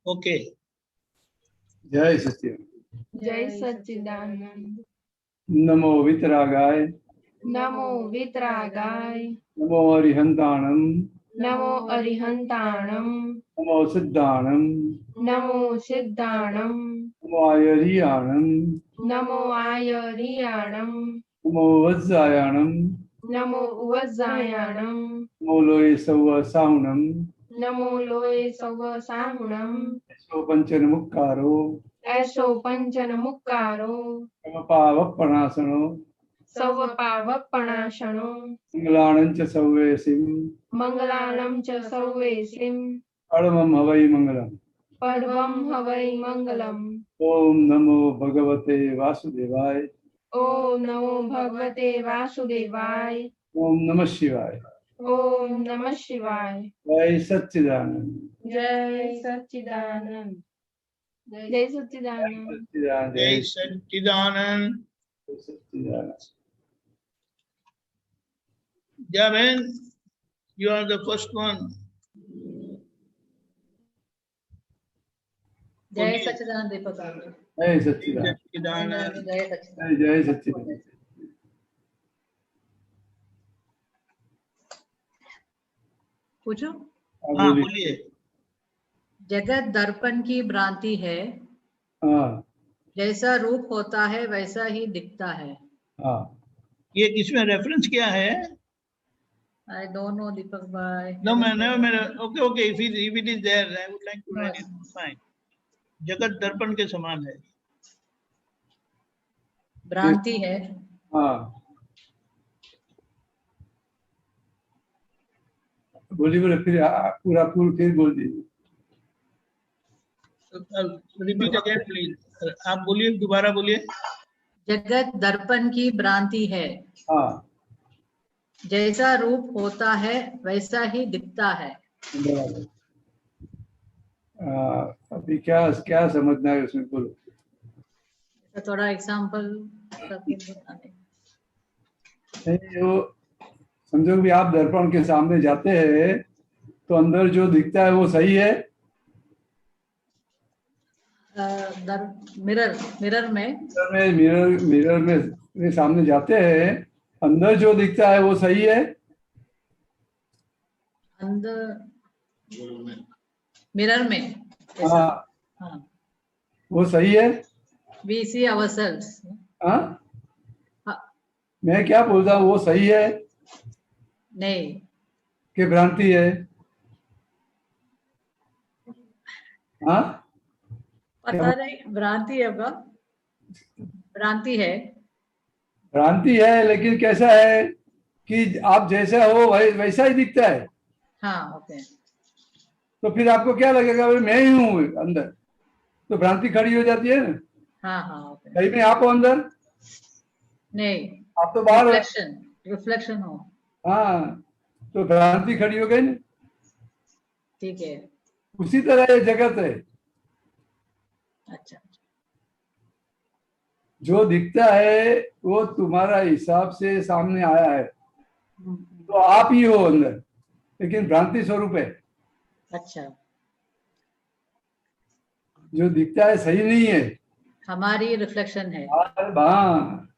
Okay. जय सच्चिदानंद। जय सच्चिदानंद। नमो वितरागाय। नमो वितरागाय। नमो अरिहंताणम। नमो अरिहंताणम। नमो सिद्धाणम। नमो सिद्धाणम। नमो आयरियाणम। नमो आयरियाणम। नमो वज्जायाणम। नमो उवज्जायाणम। नमो लोये सव्व साहुणम। नमो लोये सव साहुणम। ऐसो पंचन मुक्कारो। ऐसो पंचन मुक्कारो। समपावपणासनो। सव पावपणाशनो। मंगलाणं च सव्वेसिम। मंगलानं च सव्वेसिम। परमं हवै मंगलम्। परमं हवै मंगलम्। ओम नमो भगवते वासुदेवाय। ओम नमो भगवते वासुदेवाय। ओम नमः शिवाय। ओम नमः शिवाय। जय सच्चिदानंद। जय सच्चिदानंद। जय सच्चिदानंद। सच्चिदानंद। जय सच्चिदानंद। जय सच्चिदानंद। Yeah, man, you are the first one. जय सच्चिदानंद दीपक साहब। जय सच्चिदानंद। सच्चिदानंद। जय सच्चिदानंद। जय सच्चिदानंद। पूछो। हाँ बोलिए। जगत दर्पण की भ्रांति है। हाँ जैसा रूप होता है वैसा ही दिखता है। हाँ। ये किसमें रेफरेंस क्या है? आई डोंट नो दीपक भाई। No, मैंने okay okay, if it is there, I would like to write it. Fine. जगत दर्पण के समान है। भ्रांति है। हाँ बोलिए बोले फिर पूरा फिर बोल दीजिए। Repeat again please. आप बोलिए, दोबारा बोलिए। जगत दर्पण की भ्रांति है। हाँ जैसा रूप होता है वैसा ही दिखता है। बराबर। अभी क्या क्या समझना है उसमें बोलो। तो थोड़ा एग्जांपल करके बताने। नहीं वो समझो कि आप दर्पण के सामने जाते हैं तो अंदर जो दिखता है वो सही है। मिरर में सामने जाते हैं, अंदर जो दिखता है वो सही है। अंदर मिरर में हाँ हाँ वो सही है। we see ourselves। हाँ हाँ, मैं क्या बोलता हूँ वो सही है नहीं कि भ्रांति है? हाँ पता नहीं। भ्रांति होगा। भ्रांति है। भ्रांति है, लेकिन कैसा है कि आप जैसा हो वैसा ही दिखता है। हाँ ओके। तो फिर आपको क्या लगेगा भाई मैं ही हूँ अंदर, तो भ्रांति खड़ी हो जाती है ना। हाँ हाँ ओके। सही में आप हो अंदर, नहीं आप तो बाहर हो। रिफ्लेक्शन हो। हाँ तो भ्रांति खड़ी हो गई ना। ठीक है। उसी तरह ये जगत है। अच्छा जो दिखता है वो तुम्हारा हिसाब से सामने आया है, तो आप ही हो अंदर, लेकिन भ्रांति स्वरूप है। अच्छा जो दिखता है सही नहीं है, हमारी रिफ्लेक्शन है। हाँ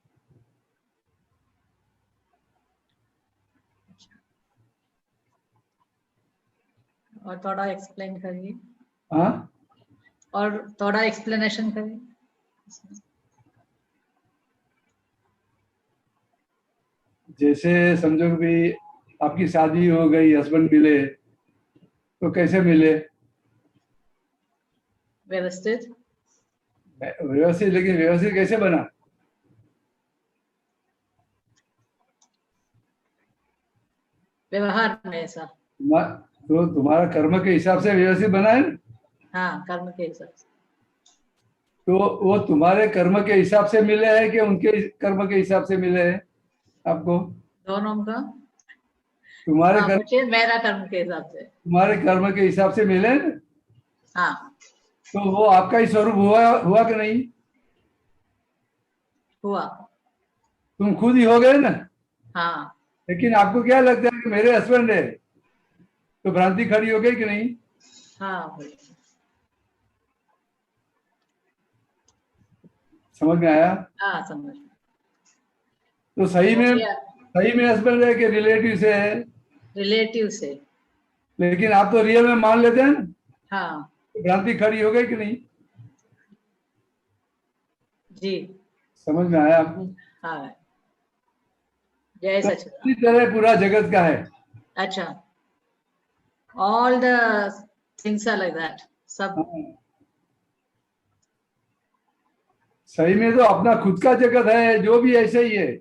और थोड़ा एक्सप्लेन करिए। हाँ और थोड़ा एक्सप्लेनेशन करिए। जैसे समझो कि भी आपकी शादी हो गई, हस्बैंड मिले, तो कैसे मिले? व्यवस्थित। व्यवस्थित, लेकिन व्यवस्थित कैसे बना? व्यवहार में ऐसा। तो तुम्हारा कर्म के हिसाब से व्यवस्थित बना है ना? हाँ कर्म के हिसाब से। तो वो तुम्हारे कर्म के हिसाब से मिले हैं कि उनके कर्म के हिसाब से मिले हैं आपको? दोनों का। तुम्हारे हाँ, कर्म, मुझे मेरा कर्म के हिसाब से। तुम्हारे कर्म के हिसाब से मिले हैं ना? हाँ तो वो आपका ही स्वरूप हुआ कि नहीं? हुआ। तुम खुद ही हो गए ना। हाँ लेकिन आपको क्या लगता है कि मेरे हस्बैंड है, तो भ्रांति खड़ी हो गई कि नहीं? हाँ समझ में आया? हाँ समझ में। तो सही में हस्बैंड है कि रिलेटिव से है? रिलेटिव से। लेकिन आप तो रियल में मान लेते हैं ना, हाँ तो भ्रांति खड़ी हो गई कि नहीं? जी। समझ में आया आपको? हाँ जय तो सच्चिदानंद। इसी तरह पूरा जगत का है। अच्छा, all the things are like that, सब। हाँ। सही में तो अपना खुद का जगत है, जो भी ऐसे ही है,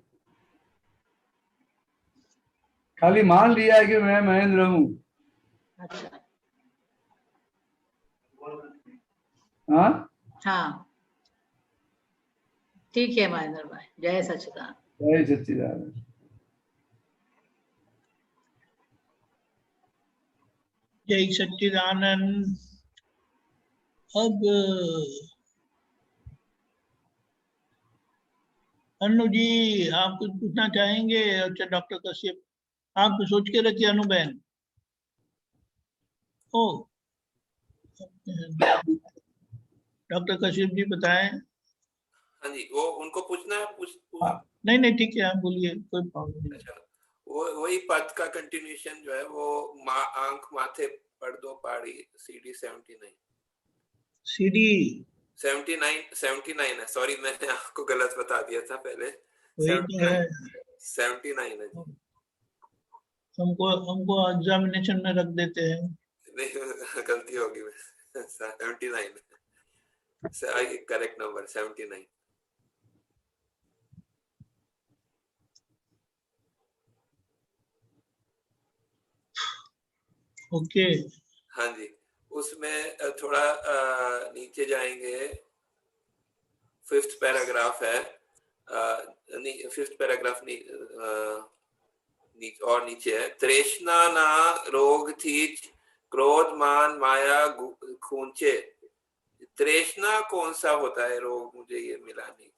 खाली मान लिया है कि मैं महेंद्र हूँ। अच्छा हाँ हाँ ठीक है महेंद्र भाई, जय सच्चिदानंद। जय सच्चिदानंद। जय सच्चिदानंद। अब अनु जी आप कुछ पूछना चाहेंगे? अच्छा डॉक्टर कश्यप आप तो सोच के रखिए अनुबेन। ओ डॉक्टर कश्यप जी बताएं। हाँ जी, वो उनको पूछना है, नहीं नहीं ठीक है आप बोलिए, कोई प्रॉब्लम नहीं। अच्छा, वो वही पद का कंटिन्यूएशन जो है वो आंख माथे पर दो पाड़ी CD 79। सीडी 79 है, सॉरी मैंने आपको गलत बता दिया था पहले। वही तो है। 79 है जी। हमको एग्जामिनेशन में रख देते हैं। नहीं गलती होगी, 79 करेक्ट नंबर 79। ओके हाँ जी, उसमें थोड़ा नीचे जाएंगे, 5th पैराग्राफ है, नहीं 5th पैराग्राफ नहीं, और नीचे है, तृष्णा ना रोग थीच क्रोध मान माया खूंचे। तृष्णा कौन सा होता है रोग, मुझे ये मिला नहीं।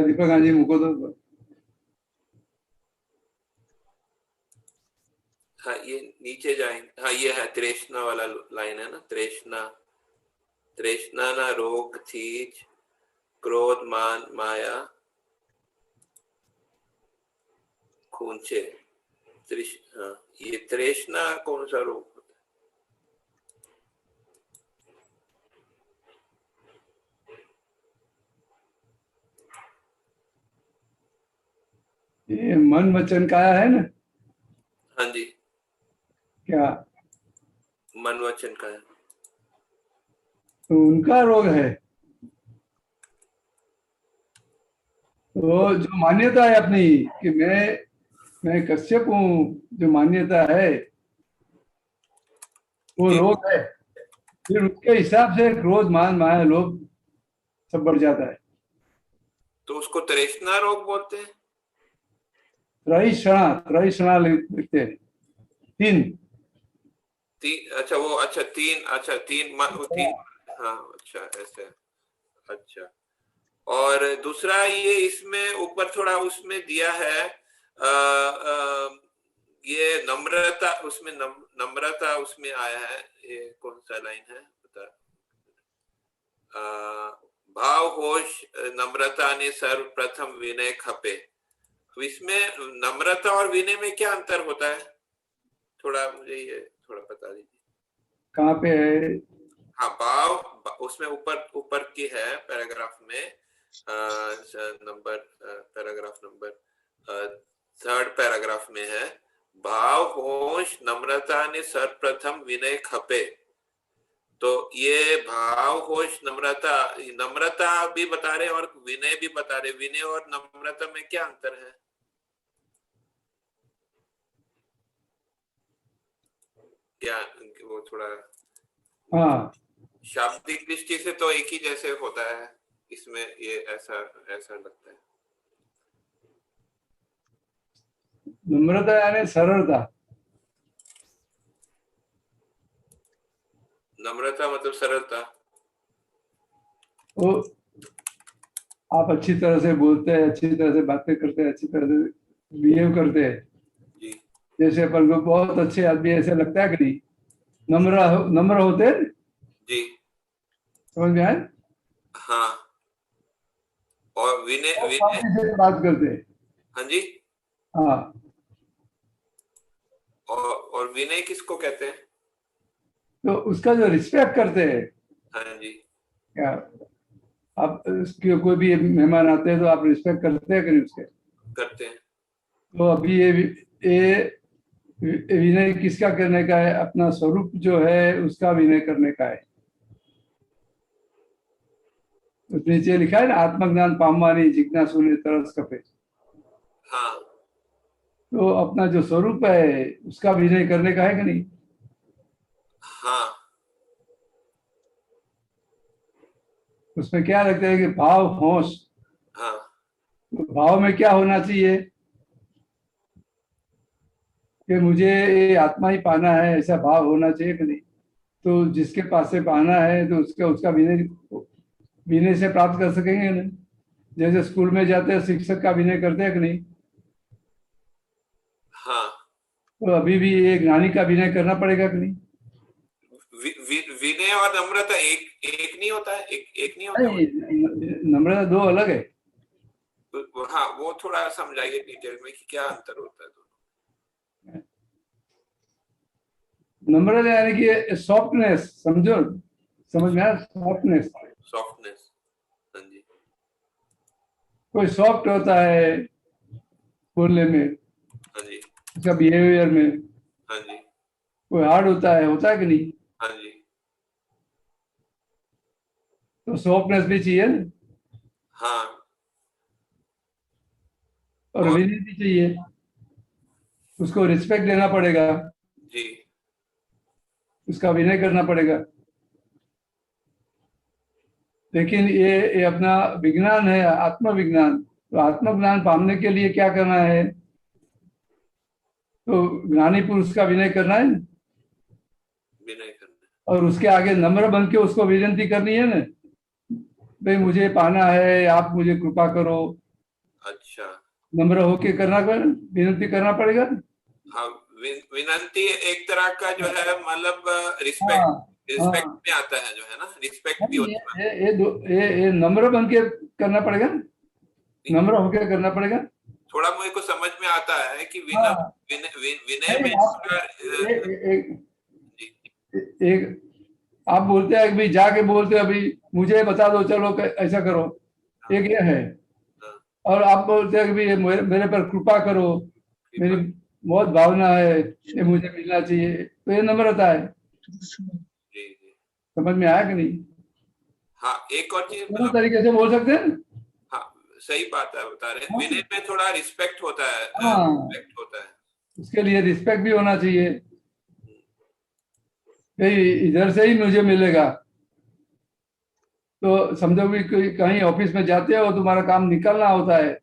दीपक हाँ जी मुझको तो हाँ ये नीचे जाएंगे, हाँ ये है तृष्णा वाला लाइन है ना, तृष्णा ना रोग थीच क्रोध मान माया खूंचे। हाँ ये तृष्णा कौन सा रोग होता है? ये मन वचन काया है ना? हाँ जी, क्या मन वचन का है, तो उनका रोग है। तो जो मान्यता है अपनी कि मैं कश्यप हूँ, जो मान्यता है वो रोग है। फिर उसके हिसाब से क्रोध मान माया लोभ सब बढ़ जाता है। तो उसको तृष्णा रोग बोलते हैं। त्रैषणा लिखते हैं। तीन अच्छा वो अच्छा तीन हाँ अच्छा ऐसे, अच्छा। और दूसरा ये इसमें ऊपर थोड़ा उसमें दिया है ये नम्रता, उसमें नम्रता उसमें आया है, ये कौन सा लाइन है बता। भाव होश नम्रता ने सर्वप्रथम विनय खपे। इसमें नम्रता और विनय में क्या अंतर होता है, थोड़ा मुझे ये थोड़ा बता दीजिए। कहाँ पे है? हाँ भाव उसमें ऊपर की है पैराग्राफ में, पैराग्राफ नंबर 3rd पैराग्राफ में है, भाव होश नम्रता ने सर्वप्रथम विनय खपे। तो ये भाव होश नम्रता भी बता रहे और विनय भी बता रहे। विनय और नम्रता में क्या अंतर है? क्या वो थोड़ा हाँ शाब्दिक दृष्टि से तो एक ही जैसे होता है, इसमें ये ऐसा लगता है। नम्रता यानी सरलता। नम्रता मतलब सरलता। वो आप अच्छी तरह से बोलते हैं, अच्छी तरह से बातें करते हैं, अच्छी तरह से बिहेव करते हैं। जी जैसे अपन को बहुत अच्छे आदमी ऐसे लगता है कि नहीं? नम्र होते हैं, जी समझ में आए? हाँ। और विनय और विनय शांति से बात करते हैं। हाँ जी। हाँ, और विनय किसको कहते हैं? तो उसका जो रिस्पेक्ट करते हैं, हाँ जी। क्या आप कोई भी मेहमान आते हैं तो आप रिस्पेक्ट करते हैं कि नहीं उसके? करते हैं। तो अभी ये विनय किसका करने का है? अपना स्वरूप जो है उसका विनय करने का है। तो नीचे लिखा है ना, आत्मज्ञान पामवानी जिज्ञासु ने तरस कपे। हाँ तो अपना जो स्वरूप है उसका विनय करने का है कि नहीं? हाँ उसमें क्या लगता है कि भाव होश, हाँ तो भाव में क्या होना चाहिए कि मुझे ये आत्मा ही पाना है, ऐसा भाव होना चाहिए कि नहीं? तो जिसके पास से पाना है तो उसका विनय विनय से प्राप्त कर सकेंगे ना। जैसे स्कूल में जाते हैं शिक्षक का विनय करते हैं कि नहीं? हाँ। तो अभी भी ये ज्ञानी का विनय करना पड़ेगा कि नहीं? विनय और नम्रता एक नहीं होता है? एक नहीं होता? नहीं, नम्रता दो अलग है। हाँ, वो थोड़ा समझाइए डिटेल में कि क्या अंतर होता है दोनों। नम्रता यानी कि सॉफ्टनेस, समझो, समझ में आया? Softness, softness. हाँ जी। कोई सॉफ्ट होता है बोलने में, हाँ जी। उसका बिहेवियर में, हाँ जी। कोई हार्ड होता है कि नहीं? हाँ जी। तो सॉफ्टनेस भी चाहिए ना, हाँ। और विनय भी चाहिए। उसको रिस्पेक्ट देना पड़ेगा, जी। उसका विनय करना पड़ेगा। लेकिन ये अपना विज्ञान है, आत्मविज्ञान। तो आत्मज्ञान पाने के लिए क्या करना है? तो ज्ञानी पुरुष का विनय करना है विनय करना। और उसके आगे नम्र बन के उसको विनती करनी है ना, भाई मुझे पाना है, आप मुझे कृपा करो। अच्छा। नम्र होके विनती करना पड़ेगा। हाँ, विनंती एक तरह का जो है, मतलब हाँ रिस्पेक्ट हाँ, में आता है, जो है ना, रिस्पेक्ट भी होता है। ये नम्र बन के करना पड़ेगा, नम्र होके करना पड़ेगा। थोड़ा मुझे को समझ में आता है कि हाँ, विनय में नहीं आप थोड़ा जी। एक आप बोलते हैं कि भाई जाके बोलते हैं अभी मुझे बता दो, चलो ऐसा करो, एक ये है। हाँ, और आप बोलते हैं कि भाई मेरे पर कृपा करो, मेरी बहुत भावना है, ये मुझे मिलना चाहिए, तो ये नम्रता है। जी जी। समझ में आया कि नहीं? हाँ, एक और चीज दोनों तरीके से बोल सकते हैं। हाँ, सही बात है, बता रहे हैं। हाँ विनय में थोड़ा रिस्पेक्ट होता है, हाँ, रिस्पेक्ट होता है। उसके लिए रिस्पेक्ट भी होना चाहिए, भाई इधर से ही मुझे मिलेगा। तो समझो भी कहीं ऑफिस में जाते हो, तुम्हारा काम निकलना होता है,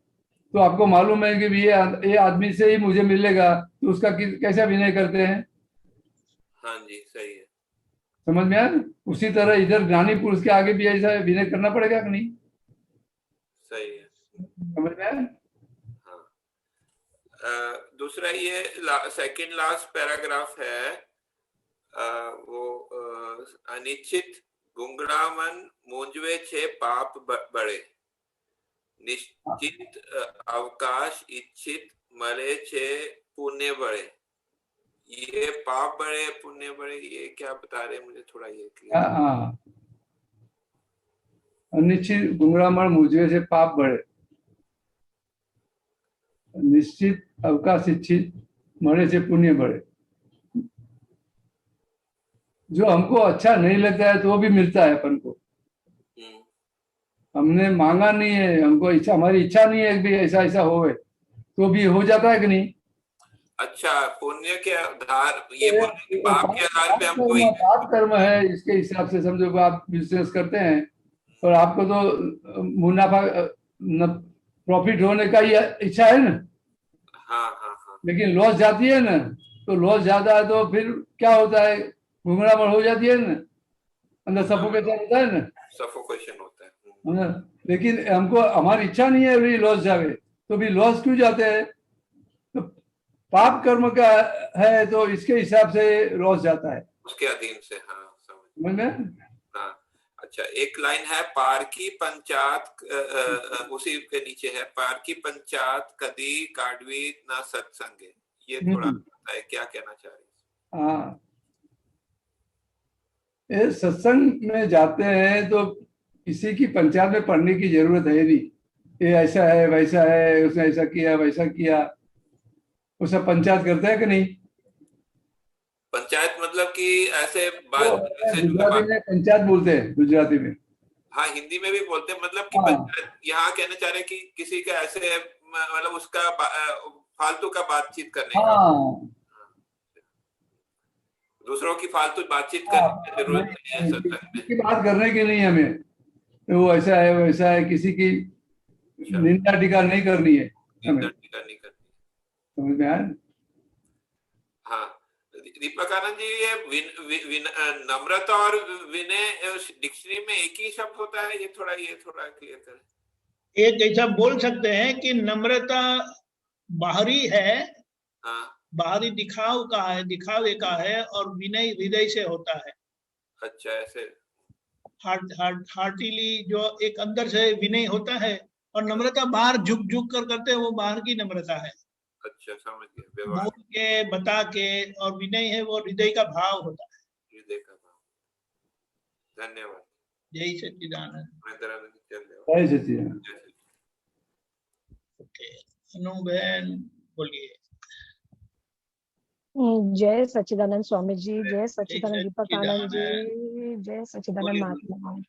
तो आपको मालूम है कि ये आदमी से ही मुझे मिलेगा, तो उसका कैसा विनय करते हैं? हाँ जी, सही है। समझ में आया? उसी तरह इधर ज्ञानी पुरुष के आगे भी ऐसा विनय करना पड़ेगा कि नहीं? सही है। समझ में आया? हाँ। दूसरा ये सेकंड लास्ट पैराग्राफ है, वो अनिश्चित गुंगड़ामन मूंझवे छे पाप बड़े, निश्चित अवकाश इच्छित मरे छे पुण्य बड़े। ये पाप बड़े पुण्य बड़े, ये क्या बता रहे हैं? मुझे थोड़ा ये क्लियर। हाँ, अनिश्चित गुंगड़ामण मुझे से पाप बढ़े, निश्चित अवकाश इच्छित मरे से पुण्य बढ़े। जो हमको अच्छा नहीं लगता है तो वो भी मिलता है अपन को। हमने मांगा नहीं है, हमको इच्छा, हमारी इच्छा नहीं है कि ऐसा ऐसा होवे, तो भी हो जाता है कि नहीं? अच्छा, पुण्य के आधार, ये बोल रहे हैं कि पाप के आधार पे हमको पाप कर्म है, इसके हिसाब से समझो कि आप बिजनेस करते हैं और आपको तो मुनाफा प्रॉफिट होने का ही इच्छा है ना। हाँ हाँ हाँ। लेकिन लॉस जाती है ना, तो लॉस ज्यादा है तो फिर क्या होता है? घुंघरामण हो जाती है ना, अंदर सफोकेशन होता है ना। सफोकेशन होता है। है ना? लेकिन हमको हमारी इच्छा नहीं है भी लॉस जावे, तो भी लॉस क्यों जाते हैं? तो पाप कर्म का है तो इसके हिसाब से लॉस जाता है। उसके अधीन से, हाँ समझ। समझ में? हाँ अच्छा, एक लाइन है पारकी पंचायत, उसी के नीचे है पारकी पंचायत कदी काडवी ना सत्संगे, ये थोड़ा है क्या कहना चाह रही है? हाँ, ये सत्संग में जाते हैं तो किसी की पंचायत में पढ़ने की जरूरत है नहीं, ये ऐसा है वैसा है, उसने ऐसा किया वैसा किया, वो सब पंचायत करते हैं कि नहीं? पंचायत मतलब कि ऐसे तो गुजराती में पंचायत बोलते हैं, गुजराती में। हाँ हिंदी में भी बोलते हैं, मतलब कि हाँ। पंचायत यहाँ कहना चाह रहे हैं कि किसी का ऐसे मतलब उसका फालतू का बातचीत करने का, हाँ, दूसरों की फालतू बातचीत करने की जरूरत नहीं है सत्संग में। किसी की बात करने की नहीं हमें, वो ऐसा है वैसा है, किसी की निंदा टीका नहीं करनी है हमें, नहीं करनी। समझ में आया? हाँ दीपक आनंद जी, ये नम्रता और विनय डिक्शनरी में एक ही शब्द होता है, ये थोड़ा क्लियर करें। एक ऐसा बोल सकते हैं कि नम्रता बाहरी है, हाँ बाहरी दिखावे का है, और विनय हृदय से होता है। अच्छा, ऐसे हार्टिली जो एक अंदर से विनय होता है, और नम्रता बाहर झुक कर करते हैं, वो बाहर की नम्रता है। अच्छा समझ गया, व्यवहार बोल के बता के, और विनय है वो हृदय का भाव होता है। हृदय का भाव। धन्यवाद। जय सच्चिदानंद। जय सच्चिदानंद। अनु बहन बोलिए। जय सच्चिदानंद स्वामी जी, जय सच्चिदानंद दीपक आनंद सच्चिदानंद। जी, जय सच्चिदानंद बोलिए, महात्मा।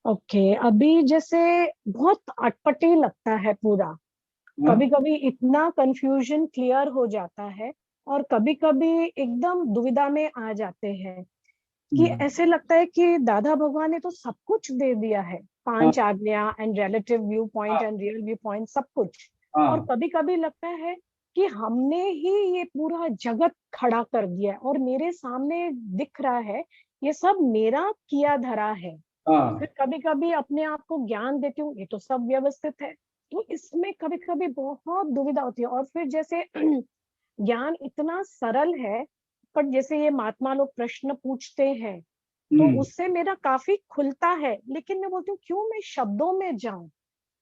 ओके, अभी जैसे बहुत अटपटी लगता है पूरा, कभी कभी इतना कंफ्यूजन क्लियर हो जाता है, और कभी कभी एकदम दुविधा में आ जाते हैं कि ऐसे लगता है कि दादा भगवान ने तो सब कुछ दे दिया है, 5 आज्ञा and relative view point and real view point, सब कुछ। और कभी कभी लगता है कि हमने ही ये पूरा जगत खड़ा कर दिया है, और मेरे सामने दिख रहा है ये सब मेरा किया धरा है। फिर कभी कभी अपने आप को ज्ञान देती हूँ, ये तो सब व्यवस्थित है, तो इसमें कभी कभी बहुत दुविधा होती है। और फिर जैसे ज्ञान इतना सरल है, पर जैसे ये महात्मा लोग प्रश्न पूछते हैं तो उससे मेरा काफी खुलता है, लेकिन मैं बोलती हूँ क्यों मैं शब्दों में जाऊं,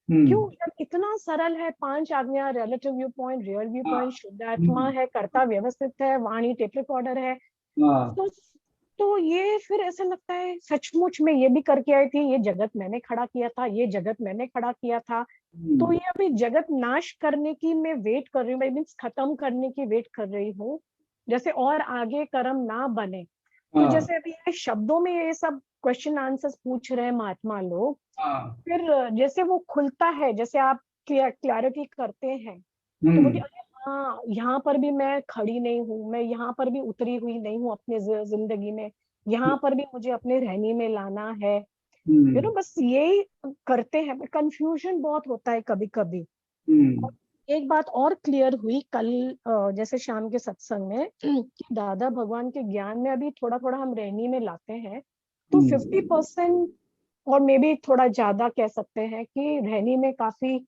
क्यों, जब इतना सरल है, 5 आज्ञा, relative view point, real view point, शुद्ध आत्मा है, कर्ता व्यवस्थित है, वाणी टेप रिकॉर्डर है, तो ये फिर ऐसा लगता है सचमुच में ये भी करके आई थी, ये जगत मैंने खड़ा किया था, ये जगत मैंने खड़ा किया था। तो ये अभी जगत नाश करने की मैं वेट कर रही हूँ, मीन्स खत्म करने की वेट कर रही हूँ, जैसे और आगे कर्म ना बने। तो जैसे अभी ये शब्दों में ये सब क्वेश्चन आंसर्स पूछ रहे हैं महात्मा लोग, फिर जैसे वो खुलता है, जैसे आप क्लैरिटी करते हैं, तो मुझे हाँ, यहाँ पर भी मैं खड़ी नहीं हूँ, मैं यहाँ पर भी उतरी हुई नहीं हूँ अपने जिंदगी में, यहाँ पर भी मुझे अपने रहने में लाना है, यू नो, बस यही करते हैं। बट कंफ्यूजन बहुत होता है कभी कभी। एक बात और क्लियर हुई कल जैसे शाम के सत्संग में कि दादा भगवान के ज्ञान में अभी थोड़ा थोड़ा हम रहनी में लाते हैं, तो 50% और मे बी थोड़ा ज्यादा कह सकते हैं कि रहनी में काफी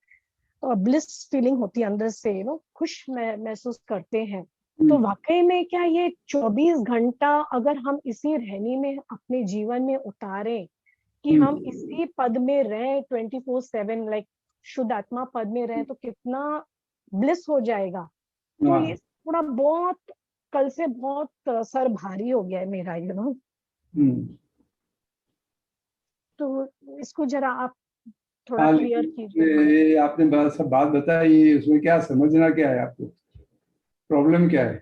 ब्लिस फीलिंग होती है अंदर से, यू नो, खुश महसूस करते हैं। तो वाकई में क्या ये 24 घंटा अगर हम इसी रहनी में अपने जीवन में उतारें कि हम इसी पद में रहें 24/7, लाइक शुद्ध आत्मा पद में रहें, तो कितना ब्लिस हो जाएगा। तो ये थोड़ा बहुत कल से बहुत सर भारी हो गया है मेरा, यू नो। तो इसको जरा आप थोड़ा क्लियर कीजिए। आपने सब बात बताई, उसमें क्या समझना क्या है आपको, प्रॉब्लम क्या है?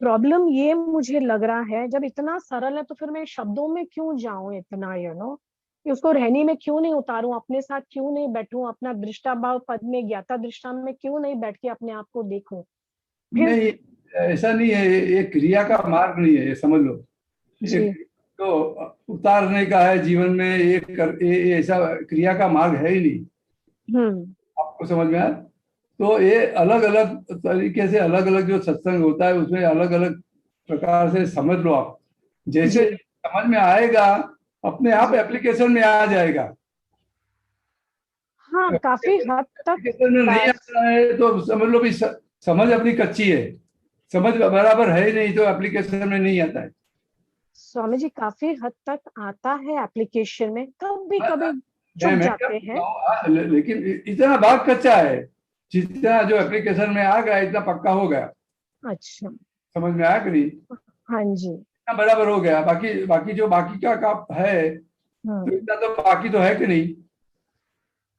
प्रॉब्लम ये मुझे लग रहा है, जब इतना सरल है तो फिर मैं शब्दों में क्यों जाऊं इतना, यू नो, उसको रहनी में क्यों नहीं उतारूं, अपने साथ क्यों नहीं बैठूं, अपना दृष्टा भाव पद में, ज्ञाता दृष्टा में क्यों नहीं बैठ के अपने आप को देखूं। नहीं, ऐसा नहीं है, ये क्रिया का मार्ग नहीं है, ये समझ लो। तो उतारने का है जीवन में, ये ऐसा क्रिया का मार्ग है ही नहीं। आपको समझ में आया? तो ये अलग अलग तरीके से, अलग अलग जो सत्संग होता है उसमें अलग अलग प्रकार से समझ लो आप, जैसे समझ में आएगा अपने आप एप्लीकेशन में आ जाएगा। हाँ, काफी हद तक एप्लीकेशन में नहीं आता है तो समझ लो भी समझ अपनी कच्ची है, समझ बराबर है नहीं तो एप्लीकेशन में नहीं आता है। स्वामी जी काफी हद तक आता है एप्लीकेशन में, कभी कभी चुक मैं जाते हैं। लेकिन इतना भाग कच्चा है, जितना जो एप्लीकेशन में आ गया इतना पक्का हो गया। अच्छा, समझ में आया कि नहीं? हाँ जी। इतना बराबर हो गया, बाकी बाकी जो बाकी का काम है तो इतना तो बाकी तो है कि नहीं?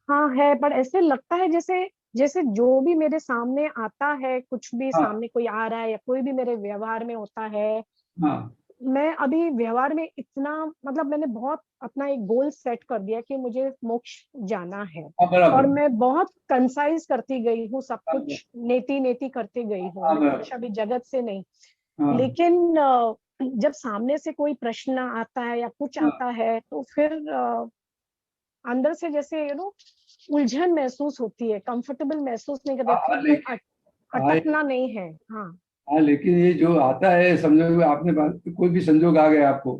हाँ है, पर ऐसे लगता है जैसे जैसे जो भी मेरे सामने आता है, कुछ भी हाँ। सामने कोई आ रहा है या कोई भी मेरे व्यवहार में होता है, हाँ मैं अभी व्यवहार में इतना, मतलब मैंने बहुत अपना एक गोल सेट कर दिया कि मुझे मोक्ष जाना है, हाँ, बराबर। और मैं बहुत कंसाइज करती गई हूँ, सब कुछ नेति नेति करती गई हूँ, हाँ, लेकिन कुछ अभी जगत से नहीं। हाँ, लेकिन जब सामने से कोई प्रश्न आता है या कुछ हाँ। आता है तो फिर अंदर से जैसे उलझन महसूस होती है, कंफर्टेबल महसूस नहीं करते, हाँ, फिर कोई अटकना नहीं है। हाँ हाँ, लेकिन ये जो आता है, समझो कि आपने कोई भी संजोग आ गया आपको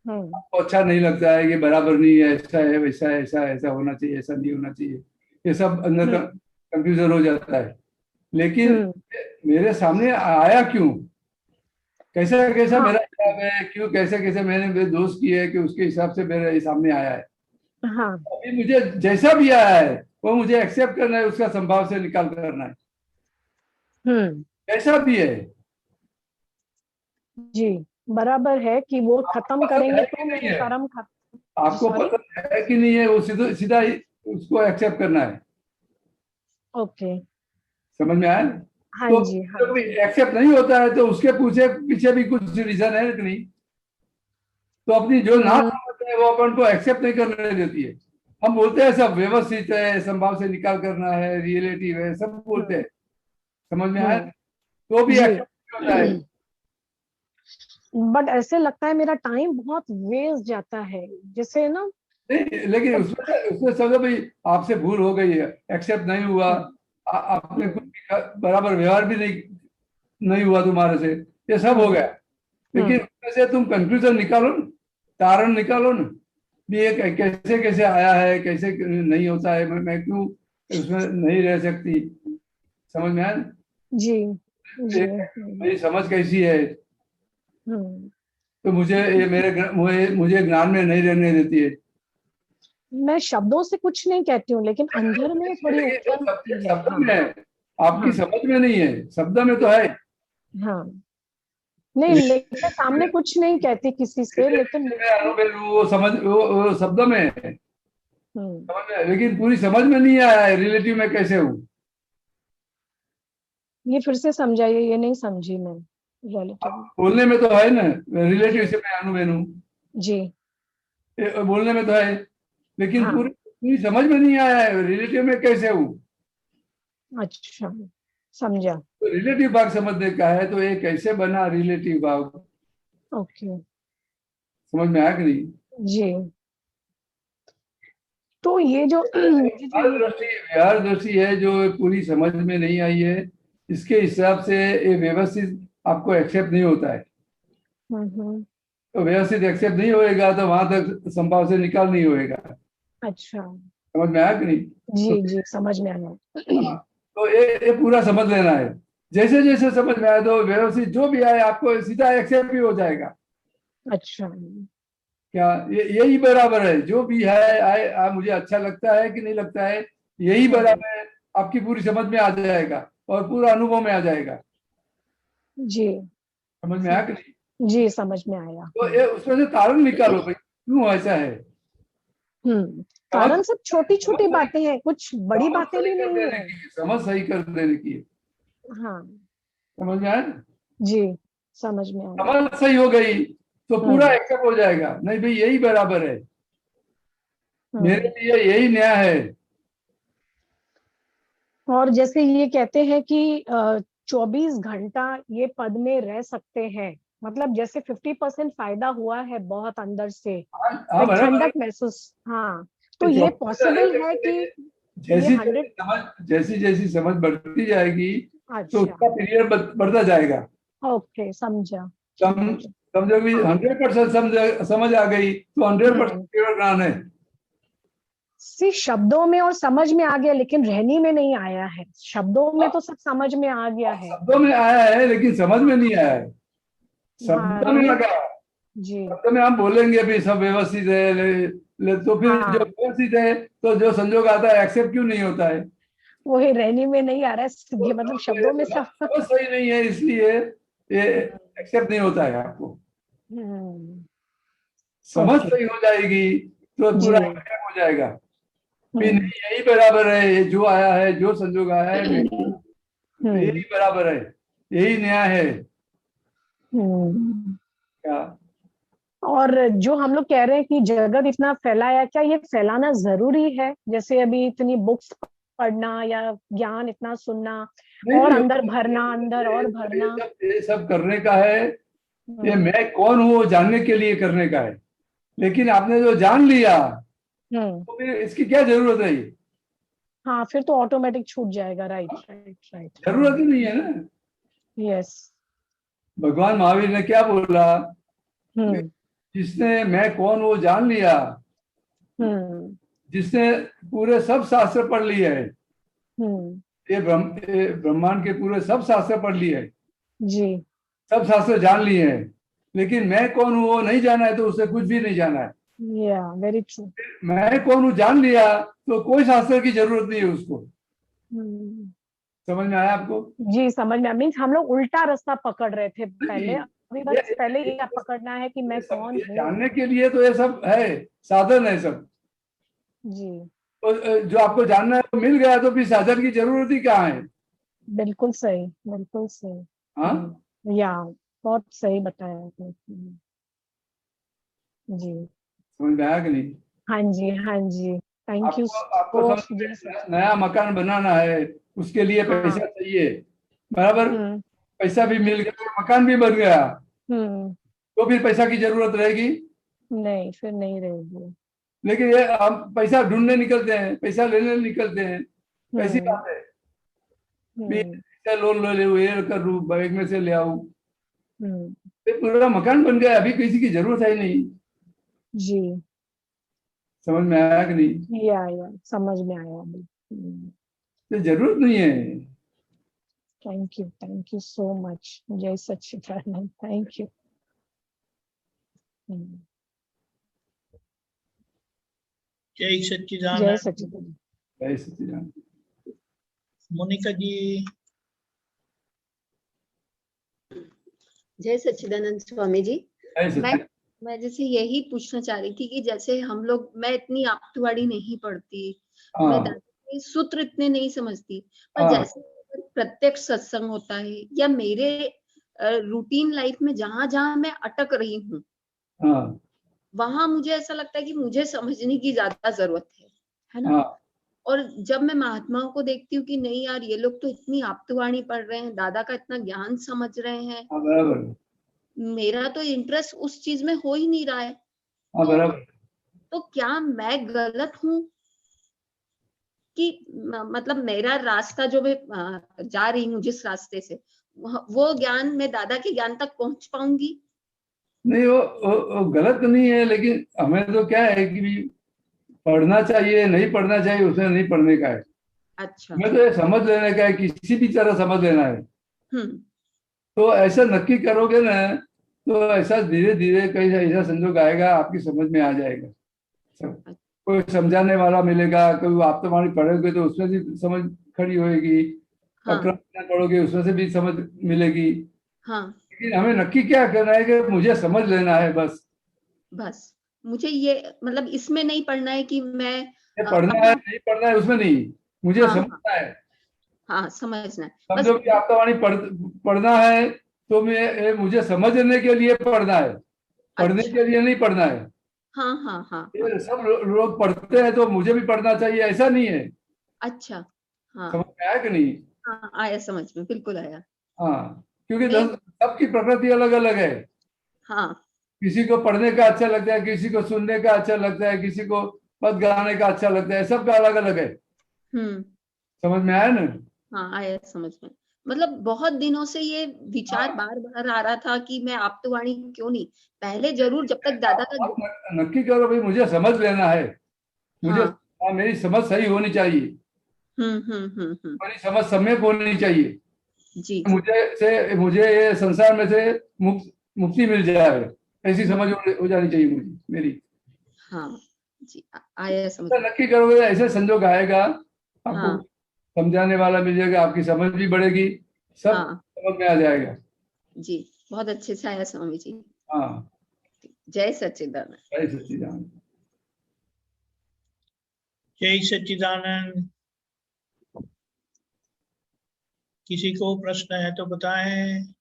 आपको अच्छा नहीं लगता है कि बराबर नहीं है, ऐसा है वैसा है, ऐसा ऐसा होना चाहिए, ऐसा नहीं होना चाहिए, ये सब अंदर कंफ्यूजन हो जाता है। लेकिन मेरे सामने आया क्यों, कैसा कैसा हाँ। मेरा हिसाब है, क्यों कैसे कैसे मैंने दोस्त किए है कि उसके हिसाब से मेरे सामने आया है। हाँ। अभी मुझे जैसा भी आया है वो मुझे एक्सेप्ट करना है, उसका संभाव से निकाल करना है, कैसा भी है। जी, बराबर है कि वो खत्म करेंगे है कि तो नहीं मेरे है? कर्म खत्म। आपको Sorry? पसंद है कि नहीं है, वो सीधा सीधा ही उसको एक्सेप्ट करना है। ओके, समझ में आया? हाँ तो जी, हाँ जब जी। एक्सेप्ट नहीं होता है तो उसके पीछे भी कुछ रीजन है कि नहीं? तो अपनी जो ना समझ है वो अपन को एक्सेप्ट नहीं करने देती है। हम बोलते हैं सब व्यवस्थित है, संभाव से निकाल करना है, रियलिटिव है, सब बोलते हैं। समझ में आया? तो भी जी। एक्सेप्ट होता है। बट ऐसे लगता है मेरा टाइम बहुत वेस्ट जाता है, जैसे ना। नहीं, लेकिन उसमें समझो भाई आपसे भूल हो गई है, एक्सेप्ट नहीं हुआ, आपने कुछ बराबर व्यवहार भी नहीं हुआ तुम्हारे से, ये सब हो गया। लेकिन उसमें से तुम कंक्लूजन निकालो ना, तारण निकालो ना, भी ये कैसे कैसे आया है, कैसे नहीं होता है, मैं क्यों उसमें नहीं रह सकती। समझ में आया? जी जी। मेरी समझ कैसी है, तो मुझे ये मुझे ज्ञान में नहीं रहने देती है। मैं शब्दों से कुछ नहीं कहती हूँ, लेकिन अंदर में थोड़ी उलझन होती है। शब्द में है, आपकी समझ में नहीं है, शब्द में तो है। हाँ, नहीं, लेकिन सामने कुछ नहीं कहती किसी से, लेकिन वो समझ वो शब्द में है, समझ में है, लेकिन पूरी समझ में नहीं आया है रिलेटिव में कैसे हूँ। ये फिर से समझाइए, ये नहीं समझी मैं। रिलेटिव बोलने में तो है ना, रिलेटिव से मैं अनुबेन हूँ जी, बोलने में तो है, लेकिन पूरी समझ में नहीं आया है रिलेटिव में कैसे हूँ। अच्छा, समझा। तो रिलेटिव भाग समझने का है, तो ये कैसे बना रिलेटिव भाग। ओके, समझ में आया कि नहीं? जी। तो ये जो व्यवहार दृष्टि है जो पूरी समझ में नहीं आई है, इसके हिसाब से ये व्यवस्थित आपको एक्सेप्ट नहीं होता है। तो व्यवस्थित एक्सेप्ट नहीं होएगा तो वहां तक संभाव से निकाल नहीं होएगा। अच्छा, समझ में आया कि नहीं? जी जी, समझ में आया। तो ये पूरा समझ लेना है। जैसे जैसे समझ में आए तो व्यवस्थित जो भी आए आपको सीधा एक्सेप्ट भी हो जाएगा। अच्छा, क्या यही बराबर है, जो भी है आए मुझे अच्छा लगता है कि नहीं लगता है, यही बराबर है, आपकी पूरी समझ में आ जाएगा और पूरा अनुभव में आ जाएगा। जी, समझ में आया कि नहीं? जी, समझ में आया। तो ये उसमें से कारण निकालो भाई, क्यों ऐसा है। कारण सब छोटी छोटी बातें हैं, कुछ बड़ी बातें भी नहीं है। समझ सही कर देने की। हाँ, समझ में आया? जी, समझ में आया। समझ सही हो गई तो पूरा एक्सेप्ट हो जाएगा, नहीं भाई यही बराबर है, मेरे लिए यही न्याय है। और जैसे ये कहते हैं कि 24 घंटा ये पद में रह सकते हैं, मतलब जैसे 50% फायदा हुआ है बहुत अंदर से, ठंडक महसूस। हाँ, तो ये पॉसिबल है कि जैसी जैसी समझ बढ़ती जाएगी तो उसका पीरियड बढ़ता जाएगा। ओके, समझा। समझो कि 100% समझ आ गई तो 100% केवल ज्ञान है। शब्दों में और समझ में आ गया, लेकिन रहनी में नहीं आया है। शब्दों में तो सब समझ में आ गया है, शब्दों में आया है लेकिन समझ में नहीं आया है, शब्दों में लगा। जी तो में हम बोलेंगे अभी सब व्यवस्थित है तो फिर हाँ। जो व्यवस्थित है तो जो संजोग आता है एक्सेप्ट क्यों नहीं होता है? वही रहने में नहीं आ रहा है, ये मतलब शब्दों में सब। समझ सही नहीं है इसलिए ये एक्सेप्ट नहीं होता है आपको। हम्म, समझ ओके सही हो जाएगी तो जी पूरा accept हो जाएगा। फिर हम्म, नहीं यही बराबर है, ये जो आया है जो संजोग आया है यही बराबर है, यही न्याय है हम्म। क्या? और जो हम लोग कह रहे हैं कि जगत इतना फैलाया, क्या ये फैलाना जरूरी है? जैसे अभी इतनी बुक्स पढ़ना या ज्ञान इतना सुनना नहीं और नहीं, अंदर भरना, अंदर और ये भरना। ये सब करने का है, ये हम्म, मैं कौन हूँ वो जानने के लिए करने का है। लेकिन आपने जो जान लिया तो फिर इसकी क्या जरूरत है? ये हाँ, फिर तो ऑटोमेटिक छूट जाएगा। Right right right. जरूरत ही नहीं है ना। यस। भगवान महावीर ने क्या बोला? हम्म जिसने मैं कौन वो जान लिया, हम्म जिसने पूरे सब शास्त्र पढ़ लिए है, हम्म। ये ब्रह्मांड के पूरे सब शास्त्र पढ़ लिए है, जी सब शास्त्र जान लिए हैं, लेकिन मैं कौन हूँ वो नहीं जाना है तो उससे कुछ भी नहीं जाना है। या वेरी ट्रू। मैं कौन हूँ जान लिया तो कोई शास्त्र की जरूरत नहीं है उसको। समझ में आया आपको? जी समझ में। मीन्स हम लोग उल्टा रास्ता पकड़ रहे थे पहले, अभी ये बस पहले ये पकड़ना है कि मैं कौन ये हूँ। जानने के लिए तो ये सब है, साधन है सब। जी तो जो आपको जानना है वो मिल गया तो फिर साधन की जरूरत ही कहाँ है? बिल्कुल सही, बिल्कुल सही। हाँ, या बहुत सही बताया आपने। जी समझ में आया कि नहीं? हाँ जी हाँ जी। थैंक यू आपको सो समझ जय में नया मकान बनाना है, उसके लिए हाँ। पैसा चाहिए, बराबर? हम्म पैसा भी मिल गया, मकान भी बन गया, हम्म। तो फिर पैसा की जरूरत रहेगी? नहीं, फिर नहीं रहेगी। लेकिन ये हम पैसा ढूंढने निकलते हैं, पैसा लेने निकलते हैं, कैसी हम्म बात है? भी हम्म लोन ले लूं, ये कर लूं, बैंक में से ले आऊं, हम्म। ये पूरा मकान बन गया, अभी किसी की जरूरत है ही नहीं। जी समझ में आया कि नहीं? या समझ में आया अभी। तो जरूरत नहीं है। Thank you so much. जय सच्चिदानंद। Thank you. जय जय सच्चिदानंद। सच्चिदानंद। जय सच्चिदानंद। मोनिका जी। जय सच्चिदानंद स्वामी जी। जय सच्चिदानंद। मैं जैसे यही पूछना चाह रही थी कि जैसे हम लोग, मैं इतनी आप्तवाणी नहीं पढ़ती, मैं हाँ दादा के सूत्र इतने नहीं समझती, पर हाँ जैसे प्रत्यक्ष सत्संग होता है या मेरे रूटीन लाइफ में जहां जहां मैं अटक रही हूँ, हाँ वहां मुझे ऐसा लगता है कि मुझे समझने की ज्यादा जरूरत है ना। हाँ और जब मैं महात्माओं को देखती हूँ कि नहीं यार, ये लोग तो इतनी आप्तवाणी पढ़ रहे हैं, दादा का इतना ज्ञान समझ रहे हैं, हाँ, बराबर। मेरा तो इंटरेस्ट उस चीज में हो ही नहीं रहा है। हाँ, तो बराबर। तो क्या मैं गलत हूँ कि मतलब मेरा रास्ता जो मैं जा रही हूँ जिस रास्ते से, वो ज्ञान मैं दादा के ज्ञान तक पहुंच पाऊंगी? नहीं वो गलत नहीं है, लेकिन हमें तो क्या है कि भी पढ़ना चाहिए नहीं पढ़ना चाहिए उसमें नहीं पढ़ने का है। अच्छा। हमें तो ये समझ लेने का है, किसी भी तरह समझ लेना है। हम्म तो ऐसा नक्की करोगे ना तो ऐसा धीरे धीरे कहीं ऐसा संजोग आएगा, आपकी समझ में आ जाएगा सब। कोई समझाने वाला मिलेगा, कोई आप तुम्हारी पढ़ोगे तो उसमें भी समझ खड़ी होएगी, हाँ अक्रम पढ़ोगे उसमें से भी समझ मिलेगी। हाँ। लेकिन हमें नक्की क्या करना है कि मुझे समझ लेना है बस। बस मुझे ये मतलब इसमें नहीं पढ़ना है कि मैं ये पढ़ना है नहीं पढ़ना है उसमें नहीं, मुझे हाँ समझना है। हाँ समझना है बस। समझो कि आपका वाणी पढ़ना है तो मुझे समझने के लिए पढ़ना है, पढ़ने अच्छा। के लिए नहीं पढ़ना है। हाँ हाँ हाँ हाँ। ये सब लोग पढ़ते हैं तो मुझे भी पढ़ना चाहिए, ऐसा नहीं है। अच्छा। हाँ समझ में आया कि नहीं? हाँ, आया समझ में, बिल्कुल आया। हाँ, क्योंकि मैं सबकी प्रकृति अलग अलग है। हाँ किसी को पढ़ने का अच्छा लगता है, किसी को सुनने का अच्छा लगता है, किसी को पद गाने का अच्छा लगता है, सबका अलग अलग है। हम्म। समझ में आया ना? हाँ आया समझ में। मतलब बहुत दिनों से ये विचार बार बार आ रहा था कि मैं आप्तवाणी क्यों नहीं, पहले जरूर जब तक दादा का। आप नक्की करो भाई, मुझे समझ लेना है, मुझे हाँ। मेरी समझ सही होनी चाहिए, मेरी समझ सम्यक होनी चाहिए, जी मुझे ये संसार में से मुक्ति मिल जाए। ऐसी समझ हो जानी चाहिए मुझे मेरी। हाँ जी, आया समझ। तो नक्की करोगे तो ऐसे संजोग आएगा, आपको हाँ समझाने वाला मिल जाएगा, आपकी समझ भी बढ़ेगी, सब हाँ समझ में आ जाएगा। जी, बहुत अच्छे से आया स्वामी जी। हाँ, जय सच्चिदानंद। जय सच्चिदानंद। जय सच्चिदानंद। किसी को प्रश्न है तो बताएं।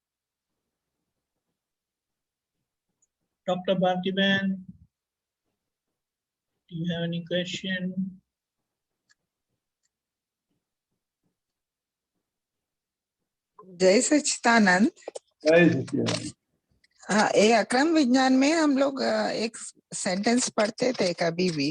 डॉक्टर भारती बहन, do you have any question? जय सच्चिदानंद। जय सच्चिदानंद। हाँ, ये अक्रम विज्ञान में हम लोग एक सेंटेंस पढ़ते थे कभी भी,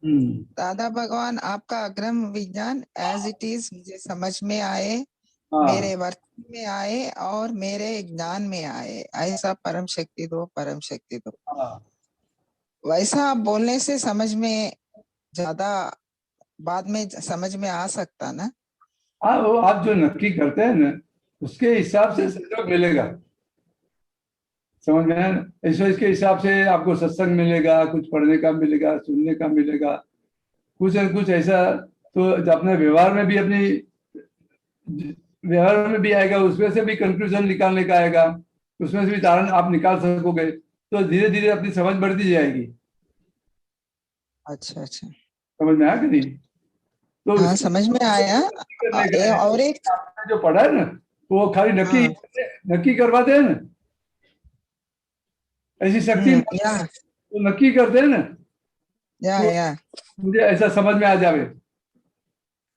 दादा भगवान आपका अग्रम विज्ञान एज इट इज मुझे समझ में आए, मेरे वर्तन में आए और मेरे ज्ञान में आए, ऐसा परम शक्ति दो, परम शक्ति दो। वैसा आप बोलने से समझ में ज्यादा बाद में समझ में आ सकता ना। हाँ, वो आप जो नक्की करते हैं ना उसके हिसाब से संजोग मिलेगा, समझ में आया ना। ऐसे इसके हिसाब से आपको सत्संग मिलेगा, कुछ पढ़ने का मिलेगा, सुनने का मिलेगा, कुछ न कुछ ऐसा। तो अपने व्यवहार में भी आएगा, उसमें से भी कंक्लूजन निकालने का आएगा, उसमें से भी तारण आप निकाल सकोगे, तो धीरे धीरे अपनी समझ बढ़ती जाएगी। अच्छा अच्छा, समझ में आया कि नहीं? तो हाँ समझ में आया। और एक जो पढ़ा है ना वो खाली नक्की करवाते हैं ना, ऐसी शक्ति तो नक्की करते हैं ना, मुझे ऐसा समझ में आ जावे।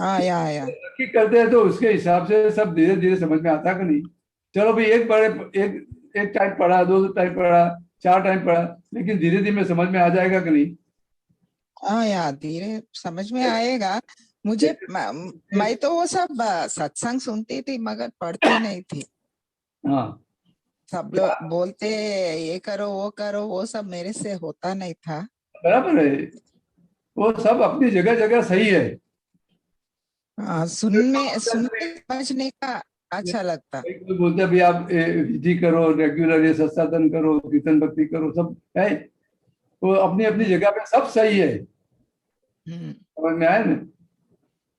नक्की करते हैं तो उसके हिसाब से सब धीरे धीरे समझ में आता कि नहीं। चलो भाई एक टाइम पढ़ा, 2 टाइम पढ़ा, 4 टाइम पढ़ा, लेकिन धीरे धीरे समझ में आ जाएगा कि नहीं। हाँ यार, धीरे समझ में आएगा। मुझे मैं तो वो सब सत्संग सुनती थी मगर पढ़ती नहीं थी। हाँ, सब लोग बोलते ये करो वो करो, वो सब मेरे से होता नहीं था। बराबर है, वो सब अपनी जगह जगह सही है। हाँ, सुनने समझने का अच्छा लगता। बोलते हैं भाई आप विधि करो, रेगुलर ये सत्संग करो, कीर्तन भक्ति करो, सब है, वो अपनी अपनी जगह पे सब सही है। समझ में आया ना?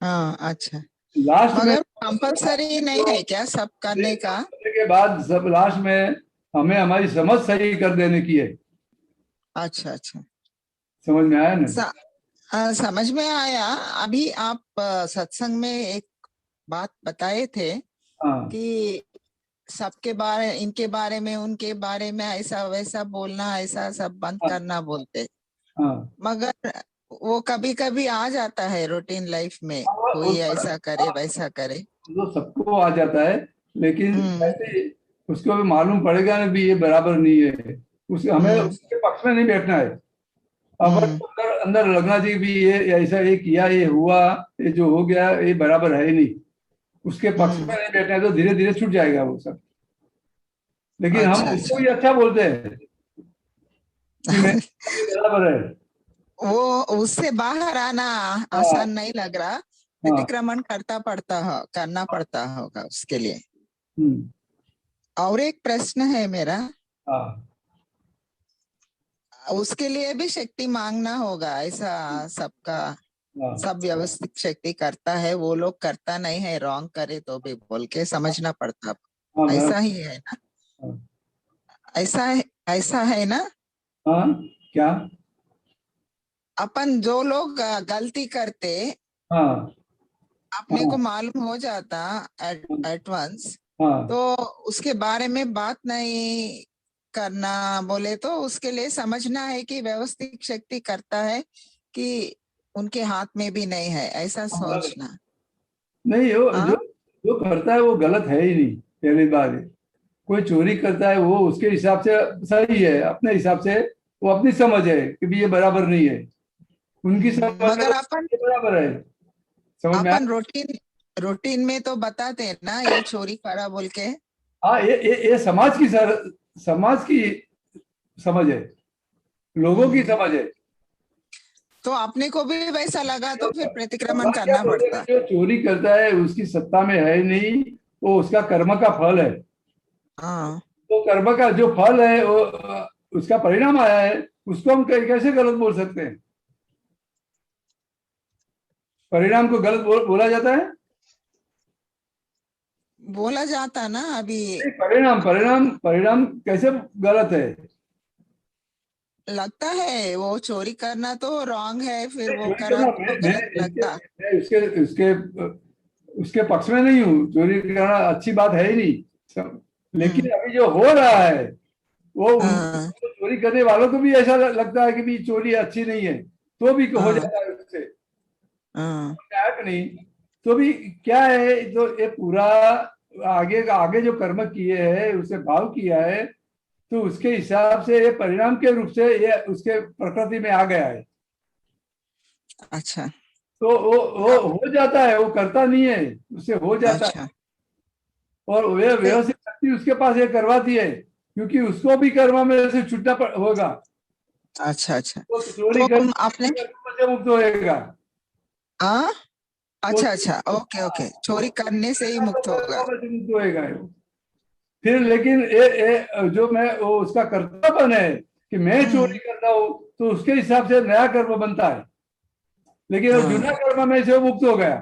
हाँ अच्छा, लास्ट में मगर कंपलसरी नहीं है क्या सब करने का? के बाद सब लास्ट में हमें हमारी समझ सही कर देने की है। अच्छा अच्छा, समझ में आया ना? समझ में आया। अभी आप सत्संग में एक बात बताए थे कि सबके बारे, इनके बारे में, उनके बारे में ऐसा वैसा बोलना, ऐसा सब बंद करना बोलते। मगर वो कभी कभी आ जाता है रूटीन लाइफ में, कोई ऐसा करे वैसा करे, तो सबको आ जाता है, लेकिन ऐसे उसको भी मालूम पड़ेगा ना भी ये बराबर नहीं है, हमें उसके पक्ष में नहीं बैठना है। अब अंदर लगना चाहिए भी ये ऐसा, ये किया, ये हुआ, ये जो हो गया ये बराबर है ही नहीं, उसके पक्ष में नहीं बैठना है, तो धीरे धीरे छूट जाएगा वो सब। लेकिन हम उसको भी अच्छा बोलते हैं कि मैं बराबर है। वो उससे बाहर आना आसान नहीं लग रहा, प्रतिक्रमण करना पड़ता होगा उसके लिए। और एक प्रश्न है मेरा, उसके लिए भी शक्ति मांगना होगा ऐसा? सबका सब व्यवस्थित शक्ति करता है, वो लोग करता नहीं है, रॉन्ग करे तो भी बोल के समझना पड़ता, ऐसा ही है ना? ऐसा है ना? क्या अपन जो लोग गलती करते, अपने को मालूम हो जाता एट वंस, तो उसके बारे में बात नहीं करना बोले तो उसके लिए समझना है कि व्यवस्थित शक्ति करता है कि उनके हाथ में भी नहीं है, ऐसा सोचना नहीं। जो करता है वो गलत है ही नहीं। पहली बात है, कोई चोरी करता है वो उसके हिसाब से सही है, अपने हिसाब से वो अपनी समझ है कि भी ये बराबर नहीं है, उनकी समझ मगर अपन बराबर है। समझ में? अपन रूटीन में तो बताते हैं ना ये चोरी करा बोल के। हाँ, ये समाज की समझ है, लोगों की समझ है। तो अपने को भी वैसा लगा तो फिर प्रतिक्रमण करना पड़ता। जो चोरी करता है उसकी सत्ता में है नहीं, वो उसका कर्म का फल है। तो कर्म का जो फल है वो उसका परिणाम आया है, उसको हम कैसे गलत बोल सकते हैं? परिणाम को गलत बोला जाता है? बोला जाता ना अभी। नहीं, परिणाम परिणाम परिणाम कैसे गलत है? लगता है वो चोरी करना तो रॉन्ग है, फिर वो चोरी करा करना, तो गलत लगता। मैं उसके उसके उसके पक्ष में नहीं हूँ। चोरी करना अच्छी बात है ही नहीं, लेकिन अभी जो हो रहा है वो हाँ, चोरी करने वालों को भी ऐसा लगता है कि भी चोरी अच्छी नहीं है, तो भी हो हाँ, जाता है उससे। हाँ, कि नहीं, तो भी क्या है, तो ये पूरा आगे आगे जो कर्म किए हैं, उसे भाव किया है, तो उसके हिसाब से ये परिणाम के रूप से ये उसके प्रकृति में आ गया है। अच्छा, तो वो हो जाता है, वो करता नहीं है, उससे हो जाता है। अच्छा। और वे व्यवस्थित शक्ति उसके पास ये करवाती है, क्योंकि उसको भी कर्म में से छूटना होगा। अच्छा, अच्छा। वो चोरी तो कर आपने से मुक्त होएगा। हाँ, वो अच्छा, अच्छा, ओके, ओके, चोरी करने से ही मुक्त होगा। कर्म से मुक्त होएगा वो। फिर लेकिन जो मैं वो उसका कर्तव्य है कि मैं चोरी करता हूँ, तो उसके हिसाब से नया कर्म बनता है, लेकिन वो जूना हाँ, कर्म में से वो मुक्त हो गया।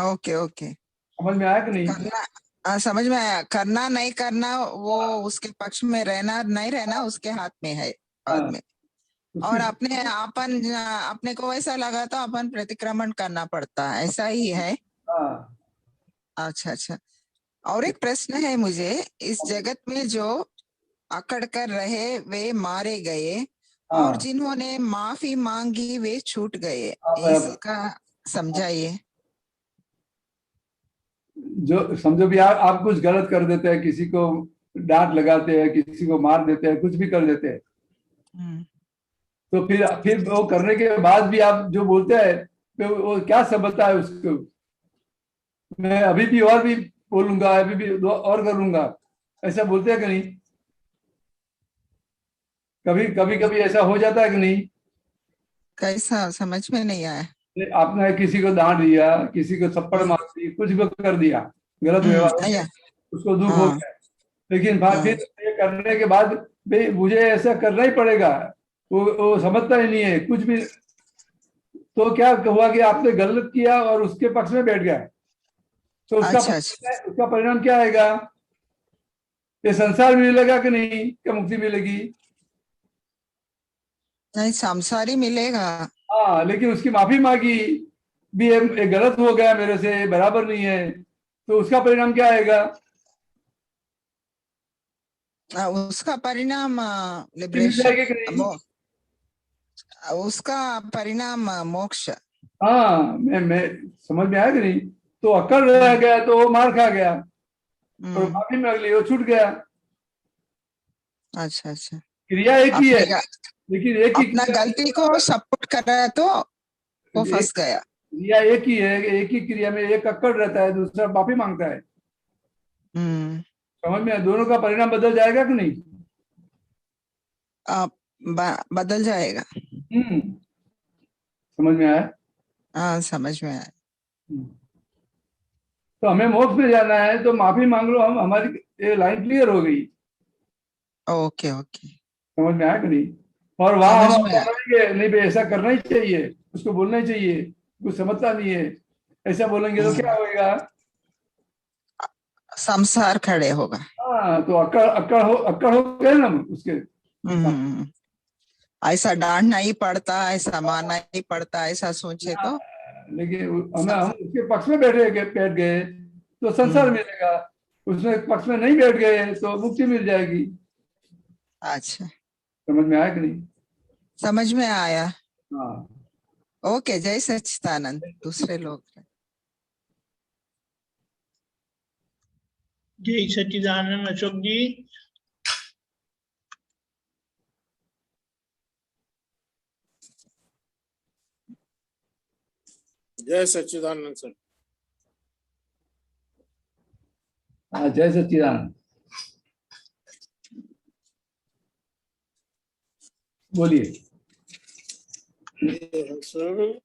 Okay, okay. समझ में आया कि नहीं? करना, समझ में आया। करना नहीं करना वो उसके पक्ष में रहना नहीं रहना उसके हाथ में है बाद हाँ, में। और उसकी अपने को ऐसा लगा तो अपन प्रतिक्रमण करना पड़ता है, ऐसा ही है। हाँ, अच्छा, अच्छा। और एक प्रश्न है मुझे, इस जगत में जो अकड़ कर रहे वे मारे गए, और हाँ। जिन्होंने माफी मांगी वे छूट गए, आप इसका समझाइए। जो समझो भी आप कुछ गलत कर देते हैं, किसी को डांट लगाते हैं, किसी को मार देते हैं, कुछ भी कर देते हैं, हम्म, तो फिर वो करने के बाद भी आप जो बोलते हैं, तो वो क्या समझता है उसको? मैं अभी भी और भी बोलूंगा, अभी भी और करूंगा, ऐसा बोलते हैं कि नहीं? कभी कभी कभी ऐसा हो जाता है कि नहीं? कैसा समझ में नहीं आया। आपने किसी को डांट दिया, किसी को थप्पड़ हम्म, मार दी, कुछ भी कर दिया, गलत व्यवहार हो गया, आया। उसको दुख हो हाँ, गया, लेकिन हाँ, फिर ये करने के बाद भाई मुझे ऐसा करना ही पड़ेगा, वो समझता ही नहीं है कुछ भी। तो क्या हुआ कि आपने गलत किया और उसके पक्ष में बैठ गया, तो अच्छा, अच्छा। उसका परिणाम क्या आएगा? ये संसार मिलेगा कि नहीं, क्या मुक्ति मिलेगी? नहीं, संसारी मिलेगा। हाँ, लेकिन उसकी माफी मांगी भी, ये गलत हो गया मेरे से, बराबर नहीं है, तो उसका परिणाम क्या आएगा? उसका परिणाम मिल लिबरेशन, जाएगा कि नहीं? उसका परिणाम मोक्ष। हाँ, मैं समझ में आया कि नहीं? तो अकड़ रह गया, तो वो मार खा गया, और माफी मांग ली, वो छूट गया। अच्छा, अच्छा। क्रिया एक ही है, लेकिन एक ही अपना गलती को सपोर्ट कर रहा है तो वो फंस गया। क्रिया एक ही है, एक ही क्रिया में एक अकड़ रहता है, दूसरा माफी मांगता है। समझ में आया? दोनों का परिणाम बदल जाएगा कि नहीं? बदल जाएगा। समझ में आया? हाँ, समझ में आया। तो हमें मोक्ष में जाना है, तो माफी मांग लो, हम हमारी ये लाइन क्लियर हो गई। ओके, ओके, समझ में आया कि नहीं? और वहां हम समझ में आपको आया। बोलेंगे नहीं भाई ऐसा करना ही चाहिए, उसको बोलना ही चाहिए, कुछ समझता नहीं है, ऐसा बोलेंगे तो क्या होगा? संसार खड़े होगा। हाँ, तो अकड़ हो गए ना उसके। ऐसा डांटना ही पड़ता, ऐसा मारना ही पड़ता, ऐसा सोचे तो लेकिन हम उसके पक्ष में बैठ गए तो संसार मिलेगा, उसमें पक्ष में नहीं बैठ गए तो मुक्ति मिल जाएगी। अच्छा, समझ में आया कि नहीं? समझ में आया। हाँ, ओके, जय सच्चिदानंद। दूसरे लोग जय सच्चिदानंद। अशोक जी। जय सच्चिदानंद सर। हाँ, जय सच्चिदानंद। बोलिए। सर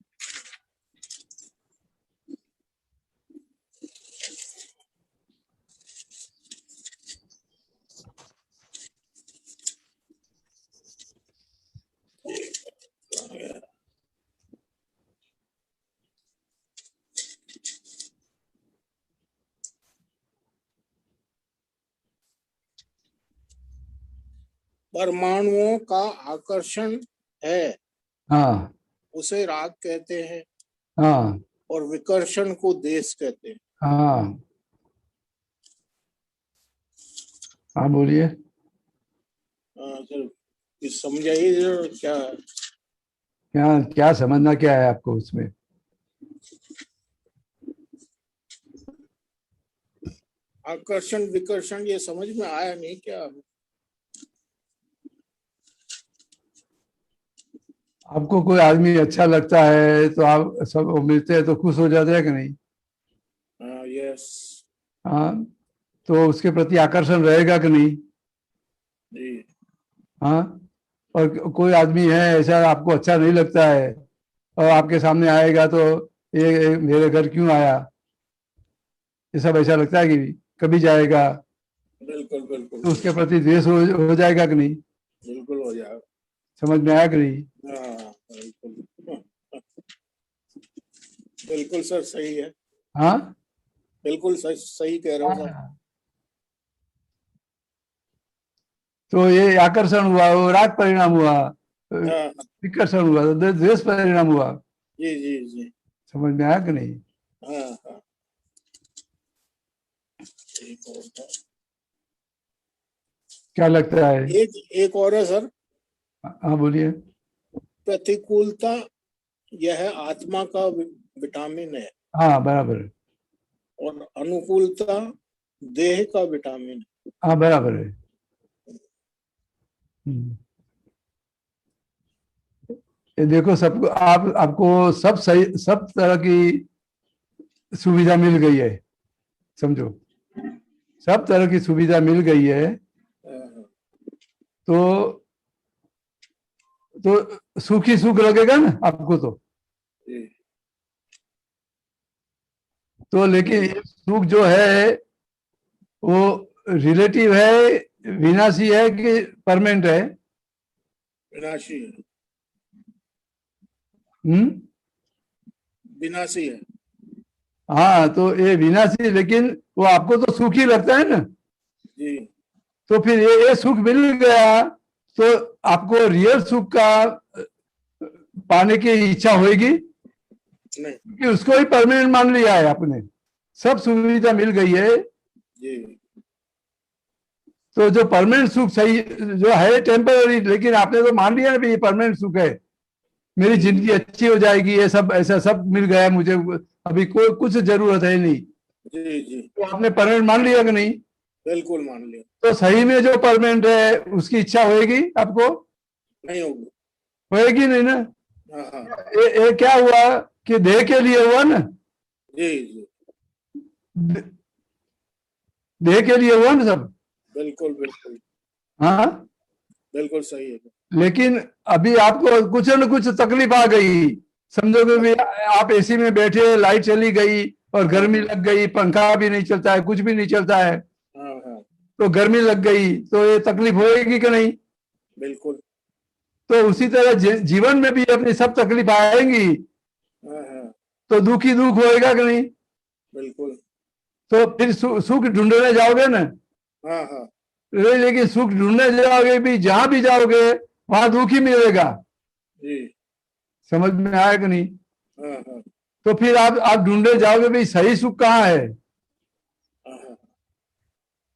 परमाणुओं का आकर्षण है, हाँ उसे राग कहते हैं, हाँ और विकर्षण को देश कहते हैं। हाँ। हाँ बोलिए। सर कुछ समझाइए जरा, क्या? क्या क्या समझना क्या है आपको उसमें? आकर्षण विकर्षण ये समझ में आया नहीं क्या? आपको कोई आदमी अच्छा लगता है तो आप सब मिलते हैं तो खुश हो जाते हैं कि नहीं? यस हाँ, तो उसके प्रति आकर्षण रहेगा कि नहीं? जी। हाँ। और कोई आदमी है ऐसा आपको अच्छा नहीं लगता है और आपके सामने आएगा तो ये मेरे घर क्यों आया, ये सब ऐसा लगता है कि कभी जाएगा, बिल्कुल बिल्कुल तो उसके प्रति द्वेष हो जाएगा कि नहीं? बिल्कुल हो जाएगा। समझ में आया कि नहीं? हाँ बिल्कुल बिल्कुल सर, सही है। हाँ बिल्कुल सही सही कह रहे हो सर। तो ये आकर्षण हुआ, वो राग परिणाम हुआ, हाँ विकर्षण हुआ, तो द्वेष परिणाम हुआ। जी जी जी। समझ में आया कि नहीं? हाँ हाँ। एक और था। क्या लगता है? एक और है सर। हाँ बोलिए। प्रतिकूलता यह आत्मा का विटामिन है, हाँ बराबर है। और अनुकूलता देह का विटामिन है। हाँ बराबर है। ये देखो, सबको आपको सब सही, सब तरह की सुविधा मिल गई है, समझो, सब तरह की सुविधा मिल गई है। तो सुख ही सुख लगेगा ना आपको तो लेकिन ये सुख जो है वो रिलेटिव है, विनाशी है कि परमानेंट है? विनाशी है। विनाशी है। हाँ, तो ये विनाशी, लेकिन वो आपको तो सुख ही लगता है ना। जी। तो फिर ये सुख मिल गया तो आपको रियल सुख का पाने की इच्छा होगी नहीं। कि उसको ही परमानेंट मान लिया है आपने, सब सुविधा मिल गई है। जी। तो जो परमानेंट सुख सही जो है टेम्पररी, लेकिन आपने तो मान लिया ना ये परमानेंट सुख है, मेरी जिंदगी अच्छी हो जाएगी, ये सब ऐसा सब मिल गया मुझे, अभी कोई कुछ जरूरत है नहीं। जी जी। तो आपने परमानेंट मान लिया कि नहीं? बिल्कुल मान लिया। तो सही में जो परमानेंट है उसकी इच्छा होगी आपको? नहीं होगी। होगी नहीं ना। हाँ हाँ। ये क्या हुआ कि देह के लिए हुआ ना, जी जी। देह के लिए हुआ ना सब। बिल्कुल बिल्कुल। हाँ बिल्कुल सही है। लेकिन अभी आपको कुछ न कुछ तकलीफ आ गई, समझो कि भी आप एसी में बैठे, लाइट चली गई और गर्मी लग गई, पंखा भी नहीं चलता है, कुछ भी नहीं चलता है, हाँ हाँ। तो गर्मी लग गई, तो ये तकलीफ होएगी कि नहीं? बिल्कुल। तो उसी तरह जीवन में भी अपनी सब तकलीफ आएंगी, हाँ हाँ। तो दुख ही दुख होएगा कि नहीं? बिल्कुल। तो फिर सुख ढूंढने जाओगे ना। हाँ हाँ। लेकिन सुख ढूंढने जाओगे भी, जहां भी जाओगे वहां दुख ही मिलेगा। जी। समझ में आया कि नहीं? हाँ हाँ। तो फिर आप ढूंढने जाओगे भी सही सुख कहाँ है। हाँ।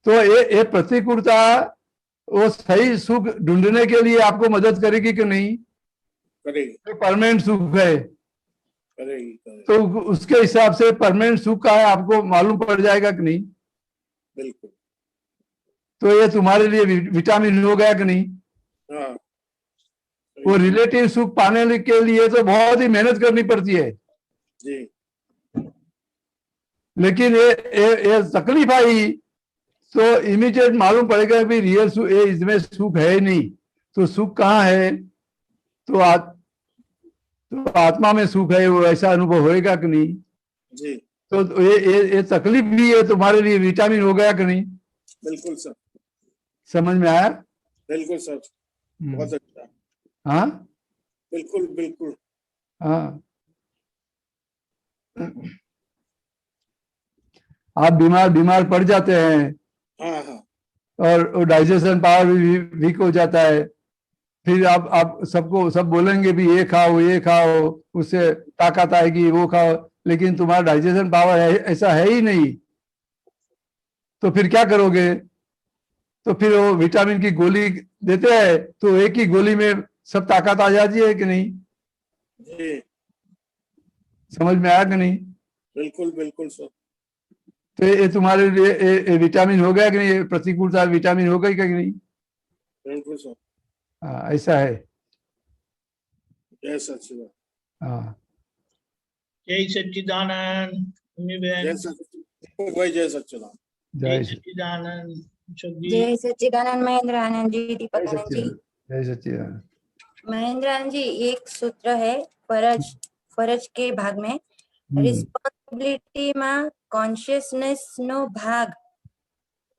तो ये प्रतिकूलता वो सही सुख ढूंढने के लिए आपको मदद करेगी कि नहीं? करेगी। तो परमानेंट सुख है, करेगी करेगी। तो उसके हिसाब से परमानेंट सुख का है आपको मालूम पड़ जाएगा कि नहीं? बिल्कुल। तो ये तुम्हारे लिए विटामिन हो गया कि नहीं? हाँ। वो रिलेटिव सुख पाने के लिए तो बहुत ही मेहनत करनी पड़ती है, जी। लेकिन ये तकलीफ आई तो इमीडिएट मालूम पड़ेगा कि रियल सुख ये इसमें सुख है ही नहीं। तो सुख कहाँ है? तो आत्मा में सुख है, वो ऐसा अनुभव होएगा कि नहीं? जी। तो ये तकलीफ भी है तुम्हारे लिए विटामिन हो गया कि नहीं? बिल्कुल सर। समझ में आया? बिल्कुल सर। बहुत अच्छा। हाँ बिल्कुल बिल्कुल। हाँ। आप बीमार पड़ जाते हैं हाँ हाँ। और डाइजेशन पावर भी वीक हो जाता है। फिर आप सबको सब बोलेंगे भी ये खाओ, उससे ताकत आएगी, वो खाओ, लेकिन तुम्हारा डाइजेशन पावर ऐसा है ही नहीं, तो फिर क्या करोगे? तो फिर वो विटामिन की गोली देते हैं, तो एक ही गोली में सब ताकत आ जाती है कि नहीं? जी समझ में आया कि नहीं? बिल्कुल बिल्कुल सर। तो ये तुम्हारे लिए विटामिन हो गया कि नहीं? प्रतिकूलता विटामिन हो गई कि नहीं? बिल्कुल सर। हाँ, ऐसा है। जय सच्चिदानंद। हाँ, जय सच्चिदानंद। मम्मी जय बहन सच्चिदानंद भाई, जय सच्चिदानंद। जय जय सच्चिदानंद। सुखजी जय सच्चिदानंद महेंद्र आनंद जी, दीपक जय आनंद जी। सच्चिदानंद, जय सच्चिदानंद। महेंद्र आनंद जी, एक सूत्र है फरज के भाग में, રિસ્પોન્સિબિલિટી માં કોન્શિયસનેસ નો ભાગ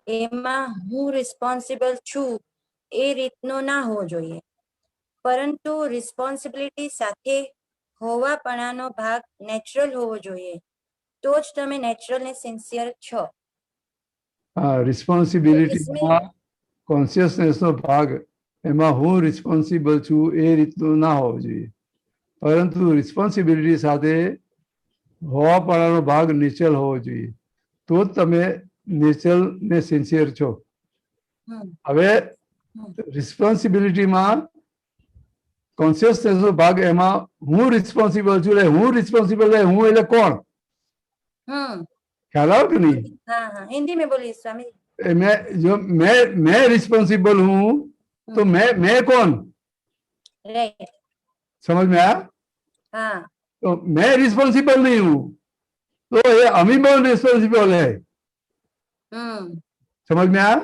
એમાં હું રિસ્પોન્સિબલ છું એ રીતનો ના હોવો જોઈએ, પરંતુ રિસ્પોન્સિબિલિટી સાથે હોવાપણાનો ભાગ નેચરલ હોવો જોઈએ, તો જ તમે નેચરલ ને સિન્સિયર છો. हाँ, रिस्पॉन्सिबिलिटी इसमें કોન્શિયસનેસ નો ભાગ એમાં હું રિસ્પોન્સિબલ છું એ રીતનું ના હોવો જોઈએ, પરંતુ રિસ્પોન્સિબિલિટી સાથે હોવાપણાનો ભાગ નેચરલ હોવો જોઈએ, તો જ તમે નેચરલ ને સિન્સિયર છો. હવે રિસ્પોન્સિબિલિટીમાં કોન્શિયસનેસ નો ભાગ એમાં હું રિસ્પોન્સિબલ છું, એટલે હું રિસ્પોન્સિબલ હું એટલે કોણ? ખ્યાલ આવે કે નહીં? हाँ हाँ, हिंदी में बोलिए स्वामी जी. मैं रिस्पॉन्सिबल हूं, तो मैं कौन? राइट. समझ में आया? हाँ. तो मैं रिस्पॉन्सिबल नहीं हूं, तो ये अमीबॉन रिस्पॉन्सिबल है. समझ में आया?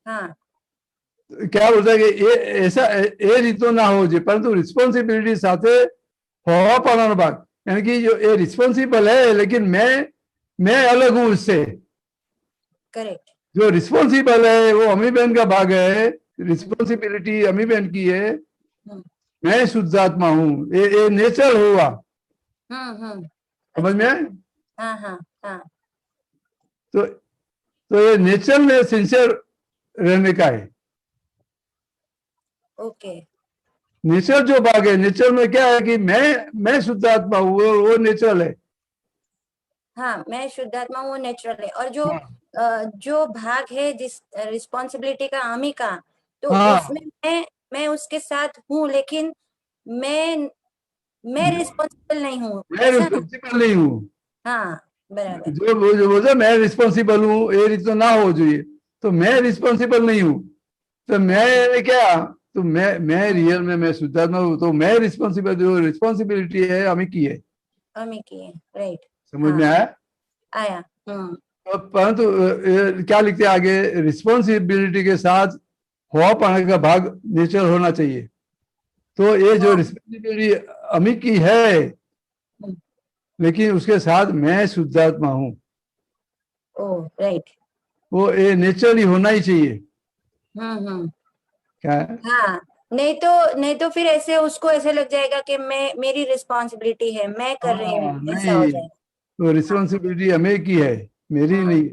हाँ. क्या बोलता है कि ये ऐसा ये रीतो ना हो जाए, परंतु रिस्पॉन्सिबिलिटी साथे होवापणानो भाग, यानी कि जो ये रिस्पॉन्सिबल है लेकिन मैं अलग हूं उससे. करेक्ट. जो रिस्पॉन्सिबल है वो अमीबेन का भाग है, रिस्पॉन्सिबिलिटी अमीबेन की है, मैं शुद्धात्मा हूँ, ये नेचर हुआ. समझ में आए? हाँ हाँ हाँ. तो ये नेचर में सिंसियर रहने का है. ओके. नेचर जो भाग है, नेचर में क्या है कि मैं शुद्धात्मा हूँ, वो नेचरल है. हाँ, मैं शुद्धात्मा हूँ, वो नेचुरल है. और जो भाग है जिस रिस्पॉन्सिबिलिटी का आमी का, तो उसमें मैं उसके साथ हूँ, लेकिन मैं रिस्पॉन्सिबल नहीं हूँ. मैं रिस्पॉन्सिबल नहीं हूँ. हाँ बराबर. जो बोलते मैं रिस्पॉन्सिबल हूँ ये रीत ना हो જોઈએ, तो मैं रिस्पॉन्सिबल नहीं हूँ, तो मैं क्या, तो मैं रियल में मैं शुद्धात्मा हूँ, तो मैं रिस्पॉन्सिबल, जो रिस्पॉन्सिबिलिटी है अमी की है. अमी की है. राइट. समझ में आया? आया. परंतु क्या लिखते हैं आगे, रिस्पॉन्सिबिलिटी के साथ होवापना का भाग नेचर होना चाहिए. तो ये जो रिस्पॉन्सिबिलिटी अमी की है, लेकिन उसके साथ मैं शुद्धात्मा हूँ, राइट, वो ये नेचुरली होना ही चाहिए. क्या है? हाँ, नहीं तो फिर ऐसे उसको ऐसे लग जाएगा कि मेरी रिस्पॉन्सिबिलिटी है, मैं कर रही हूँ, ऐसा हो जाएगा. तो रिस्पॉन्सिबिलिटी हमें की है, मेरी नहीं.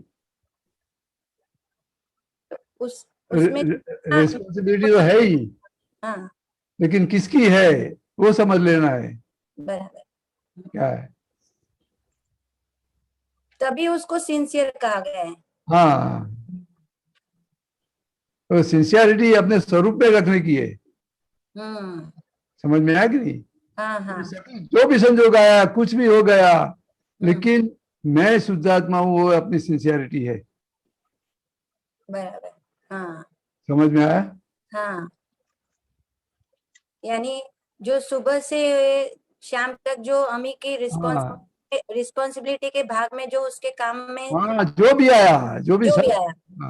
उसमें रिस्पॉन्सिबिलिटी तो है ही, लेकिन किसकी है वो समझ लेना है. बराबर. क्या है? तभी उसको सिंसियर कहा गया है. हाँ, तो सिंसियरिटी अपने स्वरूप में रखने की है. समझ में आया कि नहीं? हाँ हाँ. जो भी संजोग आया, कुछ भी हो गया, लेकिन मैं शुद्धात्मा हूँ, वो अपनी सिंसियरिटी है. बराबर. हाँ. समझ में आया? हाँ, यानी जो सुबह से शाम तक जो अमी की रिस्पॉन्सिबिलिटी के भाग में जो उसके काम में जो भी आया, जो भी आया,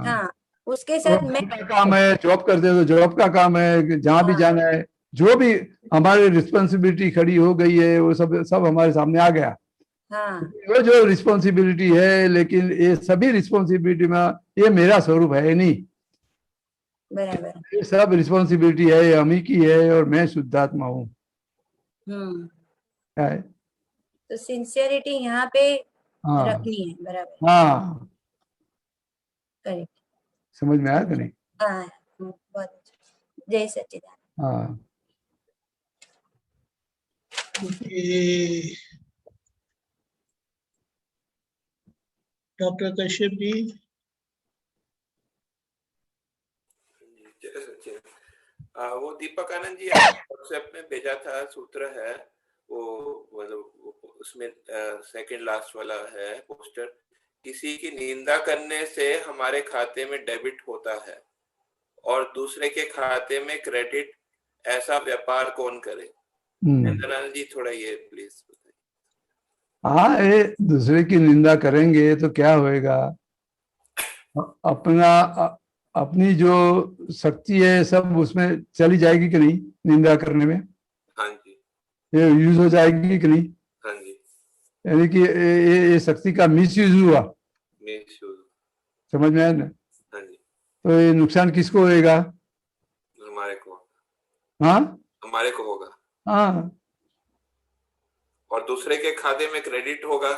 हाँ, उसके साथ मैं का काम है, जॉब करते तो जॉब का काम है, जहाँ भी जाना है, जो भी हमारी रिस्पॉन्सिबिलिटी खड़ी हो गई है, वो सब हमारे सामने आ गया. हाँ. वो जो रिस्पॉन्सिबिलिटी है, लेकिन ये सभी रिस्पॉन्सिबिलिटी में ये मेरा स्वरूप है नहीं. बराबर. ये सब रिस्पॉन्सिबिलिटी है, अमी की है, और मैं शुद्धात्मा हूँ. क्या है? तो सिंसियरिटी यहाँ पे रखनी है. बराबर. हाँ, करेक्ट. समझ में आया कि नहीं? हाँ, बहुत अच्छा। जय सच्चिदानंद। हाँ डॉक्टर कश्यप जी। वो दीपक आनंद जी व्हाट्सएप में भेजा था, सूत्र है वो, मतलब उसमें सेकंड लास्ट वाला है पोस्टर। किसी की निंदा करने से हमारे खाते में डेबिट होता है और दूसरे के खाते में क्रेडिट, ऐसा व्यापार कौन करे? आनंद जी थोड़ा ये प्लीज बताइए। हाँ, ये दूसरे की निंदा करेंगे तो क्या होएगा? अपना अपनी जो शक्ति है सब उसमें चली जाएगी कि नहीं? निंदा करने में हाँ जी, ये यूज हो जाएगी कि नहीं? हाँ जी, यानी कि ये शक्ति का मिस यूज हुआ। समझ में आया ना? हाँ जी, तो ये नुकसान किसको होएगा? हमारे को। हाँ, हमारे को होगा। हाँ, और दूसरे के खाते में क्रेडिट होगा।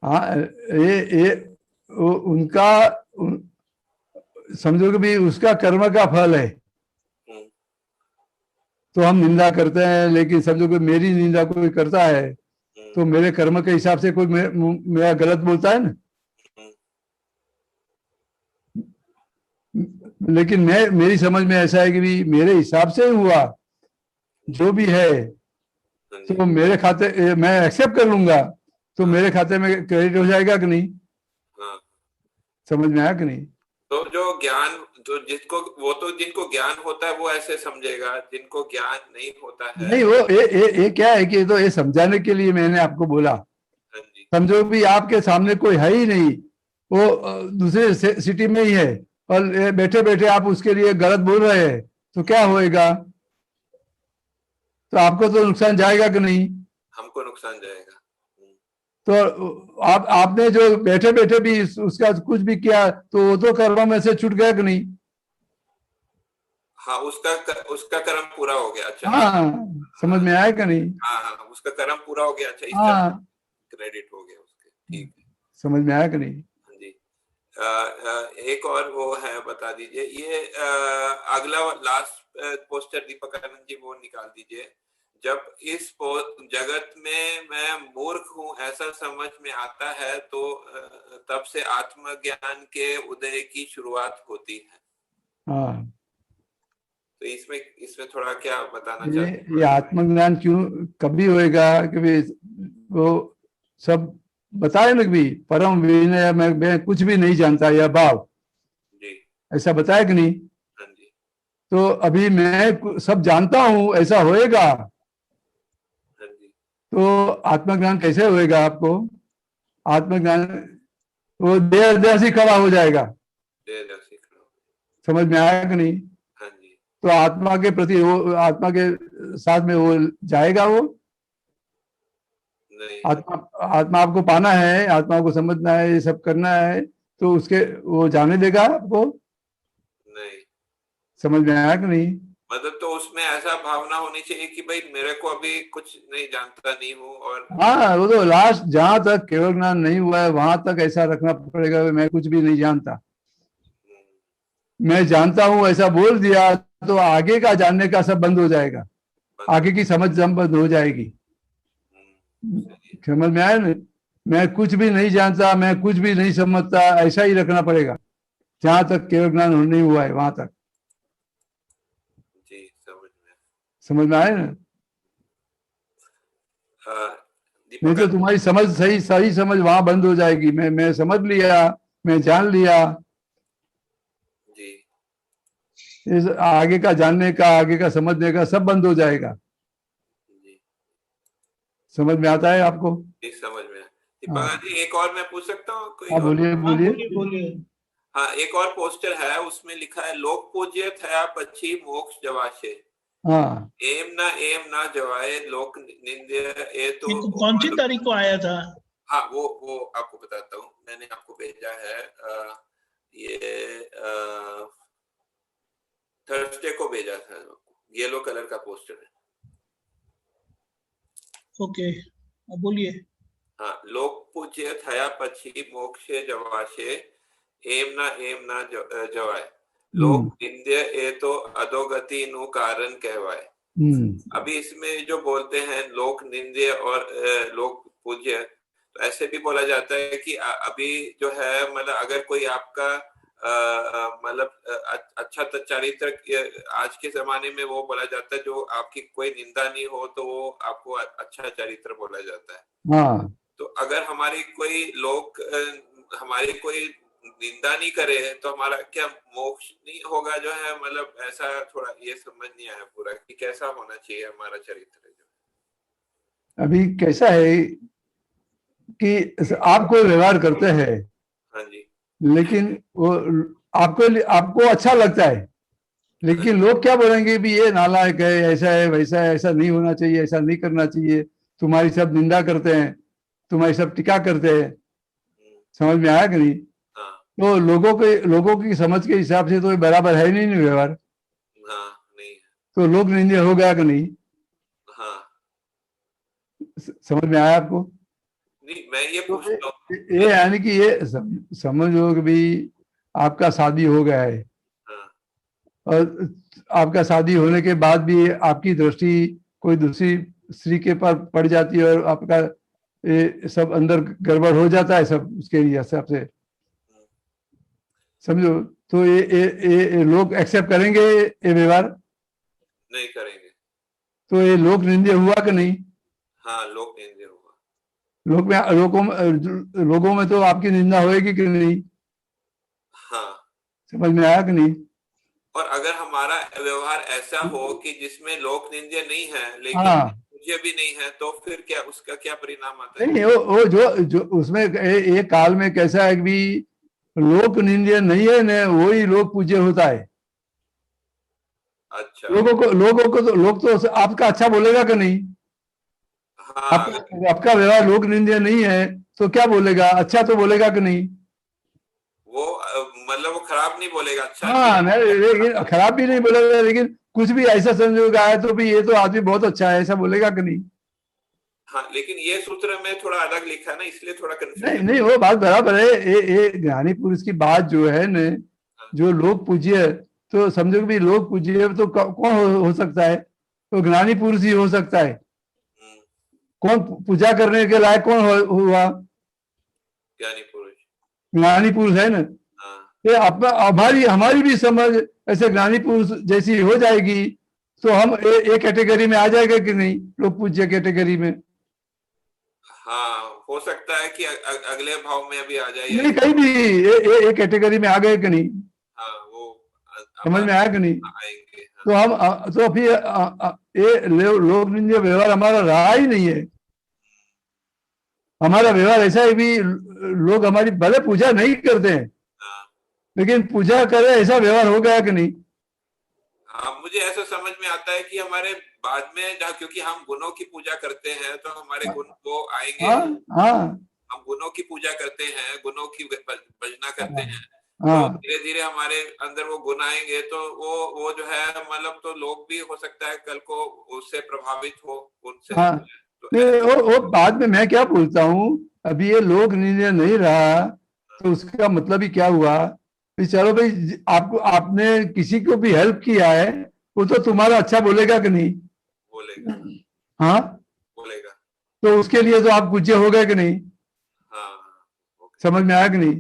हाँ, ये उनका समझो कि भी उसका कर्म का फल है। तो हम निंदा करते हैं, लेकिन समझो कि मेरी निंदा कोई करता है तो मेरे कर्म के हिसाब से कोई मेरा गलत बोलता है ना। लेकिन मेरी समझ में ऐसा है कि भी मेरे हिसाब से हुआ जो भी है तो मेरे खाते मैं एक्सेप्ट कर लूंगा, तो मेरे खाते में क्रेडिट हो जाएगा कि नहीं? समझ में आया कि नहीं? तो जो ज्ञान, जो जिसको, वो तो जिनको ज्ञान होता है वो ऐसे समझेगा, जिनको ज्ञान नहीं होता है नहीं, वो ये क्या है कि तो ये समझाने के लिए मैंने आपको बोला। समझो भी आपके सामने कोई है ही नहीं, वो दूसरे सिटी में ही है और बैठे बैठे आप उसके लिए गलत बोल रहे हैं, तो क्या होएगा? तो आपको तो नुकसान जाएगा कि नहीं? हमको नुकसान जाएगा। तो आपने जो बैठे बैठे भी उसका कुछ भी किया तो वो तो कर्म में से छूट गया कि नहीं? हाँ, उसका कर्म पूरा हो गया। अच्छा, हाँ, समझ में आया कि नहीं? हाँ हाँ, उसका कर्म पूरा हो गया। अच्छा, इसका हाँ, क्रेडिट हो गया उसके। ठीक है, समझ में आया कि नहीं? हाँ जी। एक और वो है, बता दीजिए ये अगला लास्ट पोस्टर दीपक आनंद जी वो निकाल दीजिए। जब इस जगत में मैं मूर्ख हूँ ऐसा समझ में आता है तो तब से आत्मज्ञान के उदय की शुरुआत होती है। हाँ, तो इसमें थोड़ा क्या बताना ये चाहते ये आत्मज्ञान क्यों कभी होएगा कि भी वो सब बताए ना भी परम विनय मैं कुछ भी नहीं जानता यह भाव जी, ऐसा बताया कि नहीं? हाँ जी, तो अभी मैं सब जानता हूं ऐसा होएगा, हाँ जी, तो आत्मज्ञान कैसे होएगा? आपको आत्मज्ञान वो देह से खड़ा हो जाएगा। समझ में आया कि नहीं? हाँ जी, तो आत्मा के प्रति वो आत्मा के साथ में वो जाएगा। वो नहीं, आत्मा आपको पाना है, आत्मा को समझना है, ये सब करना है, तो उसके वो जाने देगा आपको? नहीं। समझ में आया कि नहीं? मतलब तो उसमें ऐसा भावना होनी चाहिए कि भाई मेरे को अभी कुछ नहीं जानता नहीं हूँ। और हाँ, वो तो लास्ट जहां तक केवल ज्ञान नहीं हुआ है वहां तक ऐसा रखना पड़ेगा, मैं कुछ भी नहीं जानता। मैं जानता हूं ऐसा बोल दिया तो आगे का जानने का सब बंद हो जाएगा, आगे की समझ बंद हो जाएगी। समझ में आया ना? मैं कुछ भी नहीं जानता, मैं कुछ भी नहीं समझता, ऐसा ही रखना पड़ेगा जहां तक केवल ज्ञान नहीं हुआ है वहां तक। जी, समझ में आया ना? नहीं तो तुम्हारी समझ सही समझ वहां बंद हो जाएगी। मैं समझ लिया, मैं जान लिया, इस आगे का जानने का, आगे का समझने का सब बंद हो जाएगा। समझ में आता है आपको? समझ में। दीपक जी एक और मैं पूछ सकता हूँ कोई? बोलिए बोलिए। हाँ, एक और पोस्टर है उसमें लिखा है लोक पूज्य थया पछी मोक्ष जवाशे। हाँ, एम ना जवाए लोक निंद्य ए तो कौन सी तारीख को आया था? हाँ, वो आपको बताता हूँ, मैंने आपको भेजा है ये थर्सडे को भेजा था, येलो कलर का पोस्टर है। ओके, अब बोलिए। हाँ, लोक पूज्य थया पछी मोक्ष जवाशे એમ ના જવાય. લોક નિંદ્ય એ તો अधोगति નું कारण कहवाए. अभी इसमें जो बोलते हैं लोक निंद्य और लोक पूज्य, तो ऐसे भी बोला जाता है कि अभी जो है मतलब अगर कोई आपका मतलब अच्छा चरित्र, आज के जमाने में वो बोला जाता है जो आपकी कोई निंदा नहीं हो तो वो आपको अच्छा चरित्र बोला जाता है. तो अगर हमारी कोई लोग हमारी कोई निंदा नहीं करे तो हमारा क्या मोक्ष नहीं होगा जो है, मतलब ऐसा थोड़ा ये समझ नहीं आया पूरा कि कैसा होना चाहिए हमारा चरित्र. जो अभी कैसा है कि आप कोई व्यवहार करते हैं, हाँ जी, लेकिन वो आपको अच्छा लगता है, लेकिन लोग क्या बोलेंगे भी ये नालायक है, ऐसा है वैसा है, ऐसा नहीं होना चाहिए, ऐसा नहीं करना चाहिए, तुम्हारी सब निंदा करते हैं, तुम्हारी सब टीका करते हैं. समझ में आया कि नहीं? तो लोगों की समझ के हिसाब से तो ये बराबर है नहीं व्यवहार. नहीं. तो लोग निंदा हो गया कि नहीं? समझ में आया आपको? नहीं, मैं ये पूछता हूँ, ये यानी कि ये समझो कि भी आपका शादी हो गया है, और आपका शादी होने के बाद भी आपकी दृष्टि कोई दूसरी स्त्री के पर पड़ जाती है और आपका ये सब अंदर गड़बड़ हो जाता है सब उसके हिसाब से. समझो, तो ये लोग एक्सेप्ट करेंगे ये व्यवहार? नहीं करेंगे. तो ये लोक निंदे हुआ कि नहीं? हाँ, लोक निंदे हुआ. लोगों में तो आपकी निंदा होएगी कि नहीं? हाँ. समझ में आया कि नहीं? और अगर हमारा व्यवहार ऐसा हो कि जिसमें लोक निंदे नहीं है लेकिन मुझे भी नहीं है, तो फिर क्या उसका क्या परिणाम आता है? नहीं, वो जो उसमें एक काल में कैसा है कि लोक निंदे नहीं है न, वही लोक पूज्य होता है. अच्छा. लोग तो आपका अच्छा बोलेगा कि नहीं? आपका व्यवहार लोक निंदे नहीं है तो क्या बोलेगा? अच्छा तो बोलेगा कि नहीं? वो मतलब वो खराब नहीं बोलेगा, अच्छा. हाँ, लेकिन खराब भी नहीं बोलेगा, लेकिन कुछ भी ऐसा संयोग आया तो भी ये तो आदमी बहुत अच्छा है ऐसा बोलेगा कि नहीं? हाँ, लेकिन ये सूत्र में थोड़ा अलग लिखा है ना, इसलिए थोड़ा कंफ्यूजन. नहीं, वो बात बराबर है. ये ज्ञानी पुरुष की बात जो है न, जो लोग पूज्य, तो समझो कि लोग पूज्य तो कौन हो सकता है? तो ज्ञानी पुरुष ही हो सकता है. कौन पूजा करने के लायक कौन हुआ? ज्ञानी पुरुष है ना. ये हमारी भी समझ ऐसे ज्ञानी पुरुष जैसी हो जाएगी तो हम एक कैटेगरी में आ जाएगा कि नहीं, लोग पूज्य कैटेगरी में? हाँ, हो सकता है कि अगले भाव में अभी आ जाए. नहीं, कहीं भी एक कैटेगरी में आ गए कि नहीं? हाँ, वो समझ में आया कि नहीं? आएंगे. तो हम तो फिर ये लोक निंदनीय व्यवहार हमारा रहा ही नहीं है. हमारा व्यवहार ऐसा है भी लोग हमारी भले पूजा नहीं करते हैं लेकिन पूजा करे ऐसा व्यवहार हो गया कि नहीं? हाँ, मुझे ऐसा समझ में आता है कि हमारे बाद में जहाँ, क्योंकि हम गुणों की पूजा करते हैं तो हमारे गुण वो आएंगे. हम गुणों की पूजा करते हैं, गुणों की भजना करते हैं, तो धीरे धीरे हमारे अंदर वो गुण आएंगे तो वो जो है मतलब, तो लोग भी हो सकता है कल को उससे प्रभावित हो उनसे. वो बाद में मैं क्या बोलता हूँ, अभी ये लोक निंदनीय नहीं रहा तो उसका मतलब ही क्या हुआ? चलो भाई, आपने किसी को भी हेल्प किया है वो तो तुम्हारा अच्छा बोलेगा कि नहीं? बोलेगा. हाँ, बोलेगा. तो उसके लिए तो आप पूज्य हो गए कि नहीं? समझ में आया कि नहीं?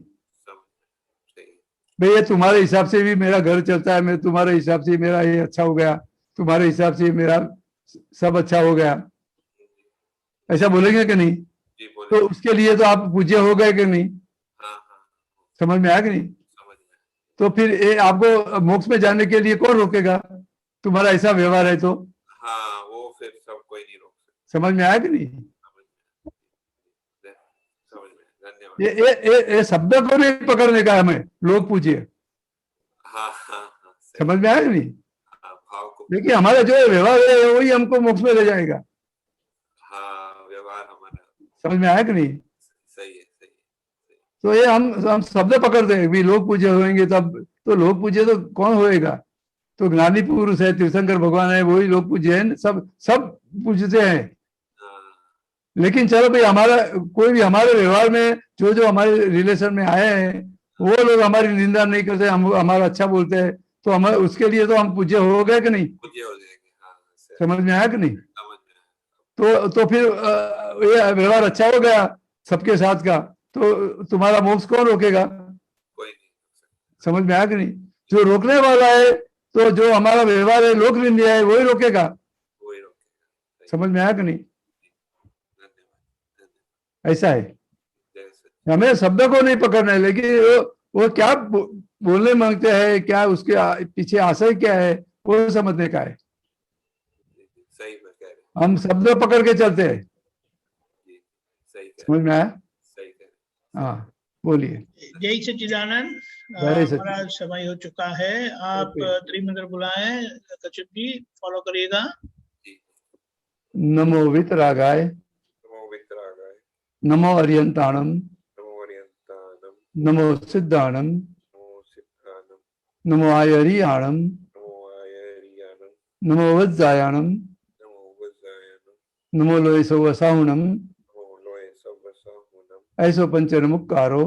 भाई, ये तुम्हारे हिसाब से भी मेरा घर चलता है, मैं तुम्हारे हिसाब से मेरा ये अच्छा हो गया, तुम्हारे हिसाब से मेरा सब अच्छा हो गया, ऐसा बोलेंगे कि नहीं? तो उसके लिए तो आप पूज्य हो गए कि नहीं? समझ में आया कि नहीं? तो फिर ये आपको मोक्ष में जाने के लिए कौन रोकेगा? तुम्हारा ऐसा व्यवहार है तो. हाँ, वो फिर सब कोई नहीं रोक सकता. समझ में आया कि नहीं? समझ में. धन्यवाद. ये शब्द को नहीं पकड़ने का हमें लोग पूजिए. हाँ, समझ में आया कि नहीं? भाव को. लेकिन हमारा जो व्यवहार है वही हमको मोक्ष में ले जाएगा. हाँ, व्यवहार हमारा. समझ में आया कि नहीं? सही है. तो ये हम शब्द पकड़ते हैं भी लोग पूज्य होंगे तब, तो लोग पूज्य तो कौन होएगा? तो ज्ञानी पुरुष है, तीर्थंकर भगवान है, वही लोग पूज्य है. सब पूजते हैं. लेकिन चलो भाई, हमारा कोई भी हमारे व्यवहार में जो हमारे रिलेशन में आए हैं वो लोग हमारी निंदा नहीं करते, हम हमारा अच्छा बोलते हैं, तो हम उसके लिए तो हम पूज्य हो गए कि नहीं? पूज्य हो जाएंगे। हाँ, समझ में आया कि नहीं? समझ में आया। तो फिर ये व्यवहार अच्छा हो गया सबके साथ का, तो तुम्हारा मोक्ष कौन रोकेगा? कोई नहीं। समझ में आया कि नहीं? जो रोकने वाला है, तो जो हमारा व्यवहार है लोक निंदा है, वही रोकेगा। वही रोकेगा। समझ में आया कि नहीं? धन्यवाद। ऐसा है, जय सच्चिदानंद। हमें शब्द को नहीं पकड़ना है, लेकिन वो क्या बोलने मांगते हैं, क्या उसके पीछे आशय क्या है, वो समझने का है। सही में कह रहे हम शब्द पकड़ के चलते हैं। जी, सही कह समझ में आया? सही कह रहे। हाँ, बोलिए। जय सच्चिदानंद। जय सच्चिदानंद। हमारा समय हो चुका है। आप त्रिमंत्र बुलाएं, कश्यप जी फॉलो करिएगा। नमो वितरागाय, नमो वितरागाय, नमो अर्यंताणम, नमो अर्यंतानम, नमो सिद्धाणम, नमो सिद्धानम, नमो आयरियाणम, नमो आयरियानम, नमो वज्जायाणम, नमो वज्जायनम, नमो लोय सौवसाहुणम, नमो लोय सव्वसाहुनम, ऐसो पंचनमुक्कारो,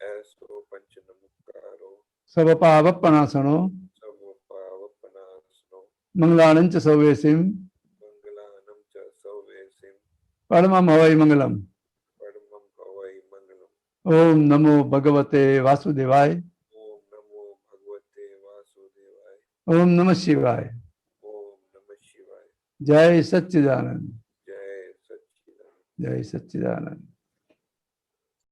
ऐसो पंचनमुक्कारो, सब पावपनासनो, सब पावपनासनो, मंगलानं च सौवेसिम, मंगलानं च सौवेसिम, परमं हवै मंगलम। परमं हवै मंगलम। ओम नमो भगवते वासुदेवाय, ओम नमो भगवते वासुदेवाय, ओम नमः शिवाय। ओम नमः शिवाय। जय सच्चिदानंद, जय सच्चिदानंद। जय सच्चिदानंद।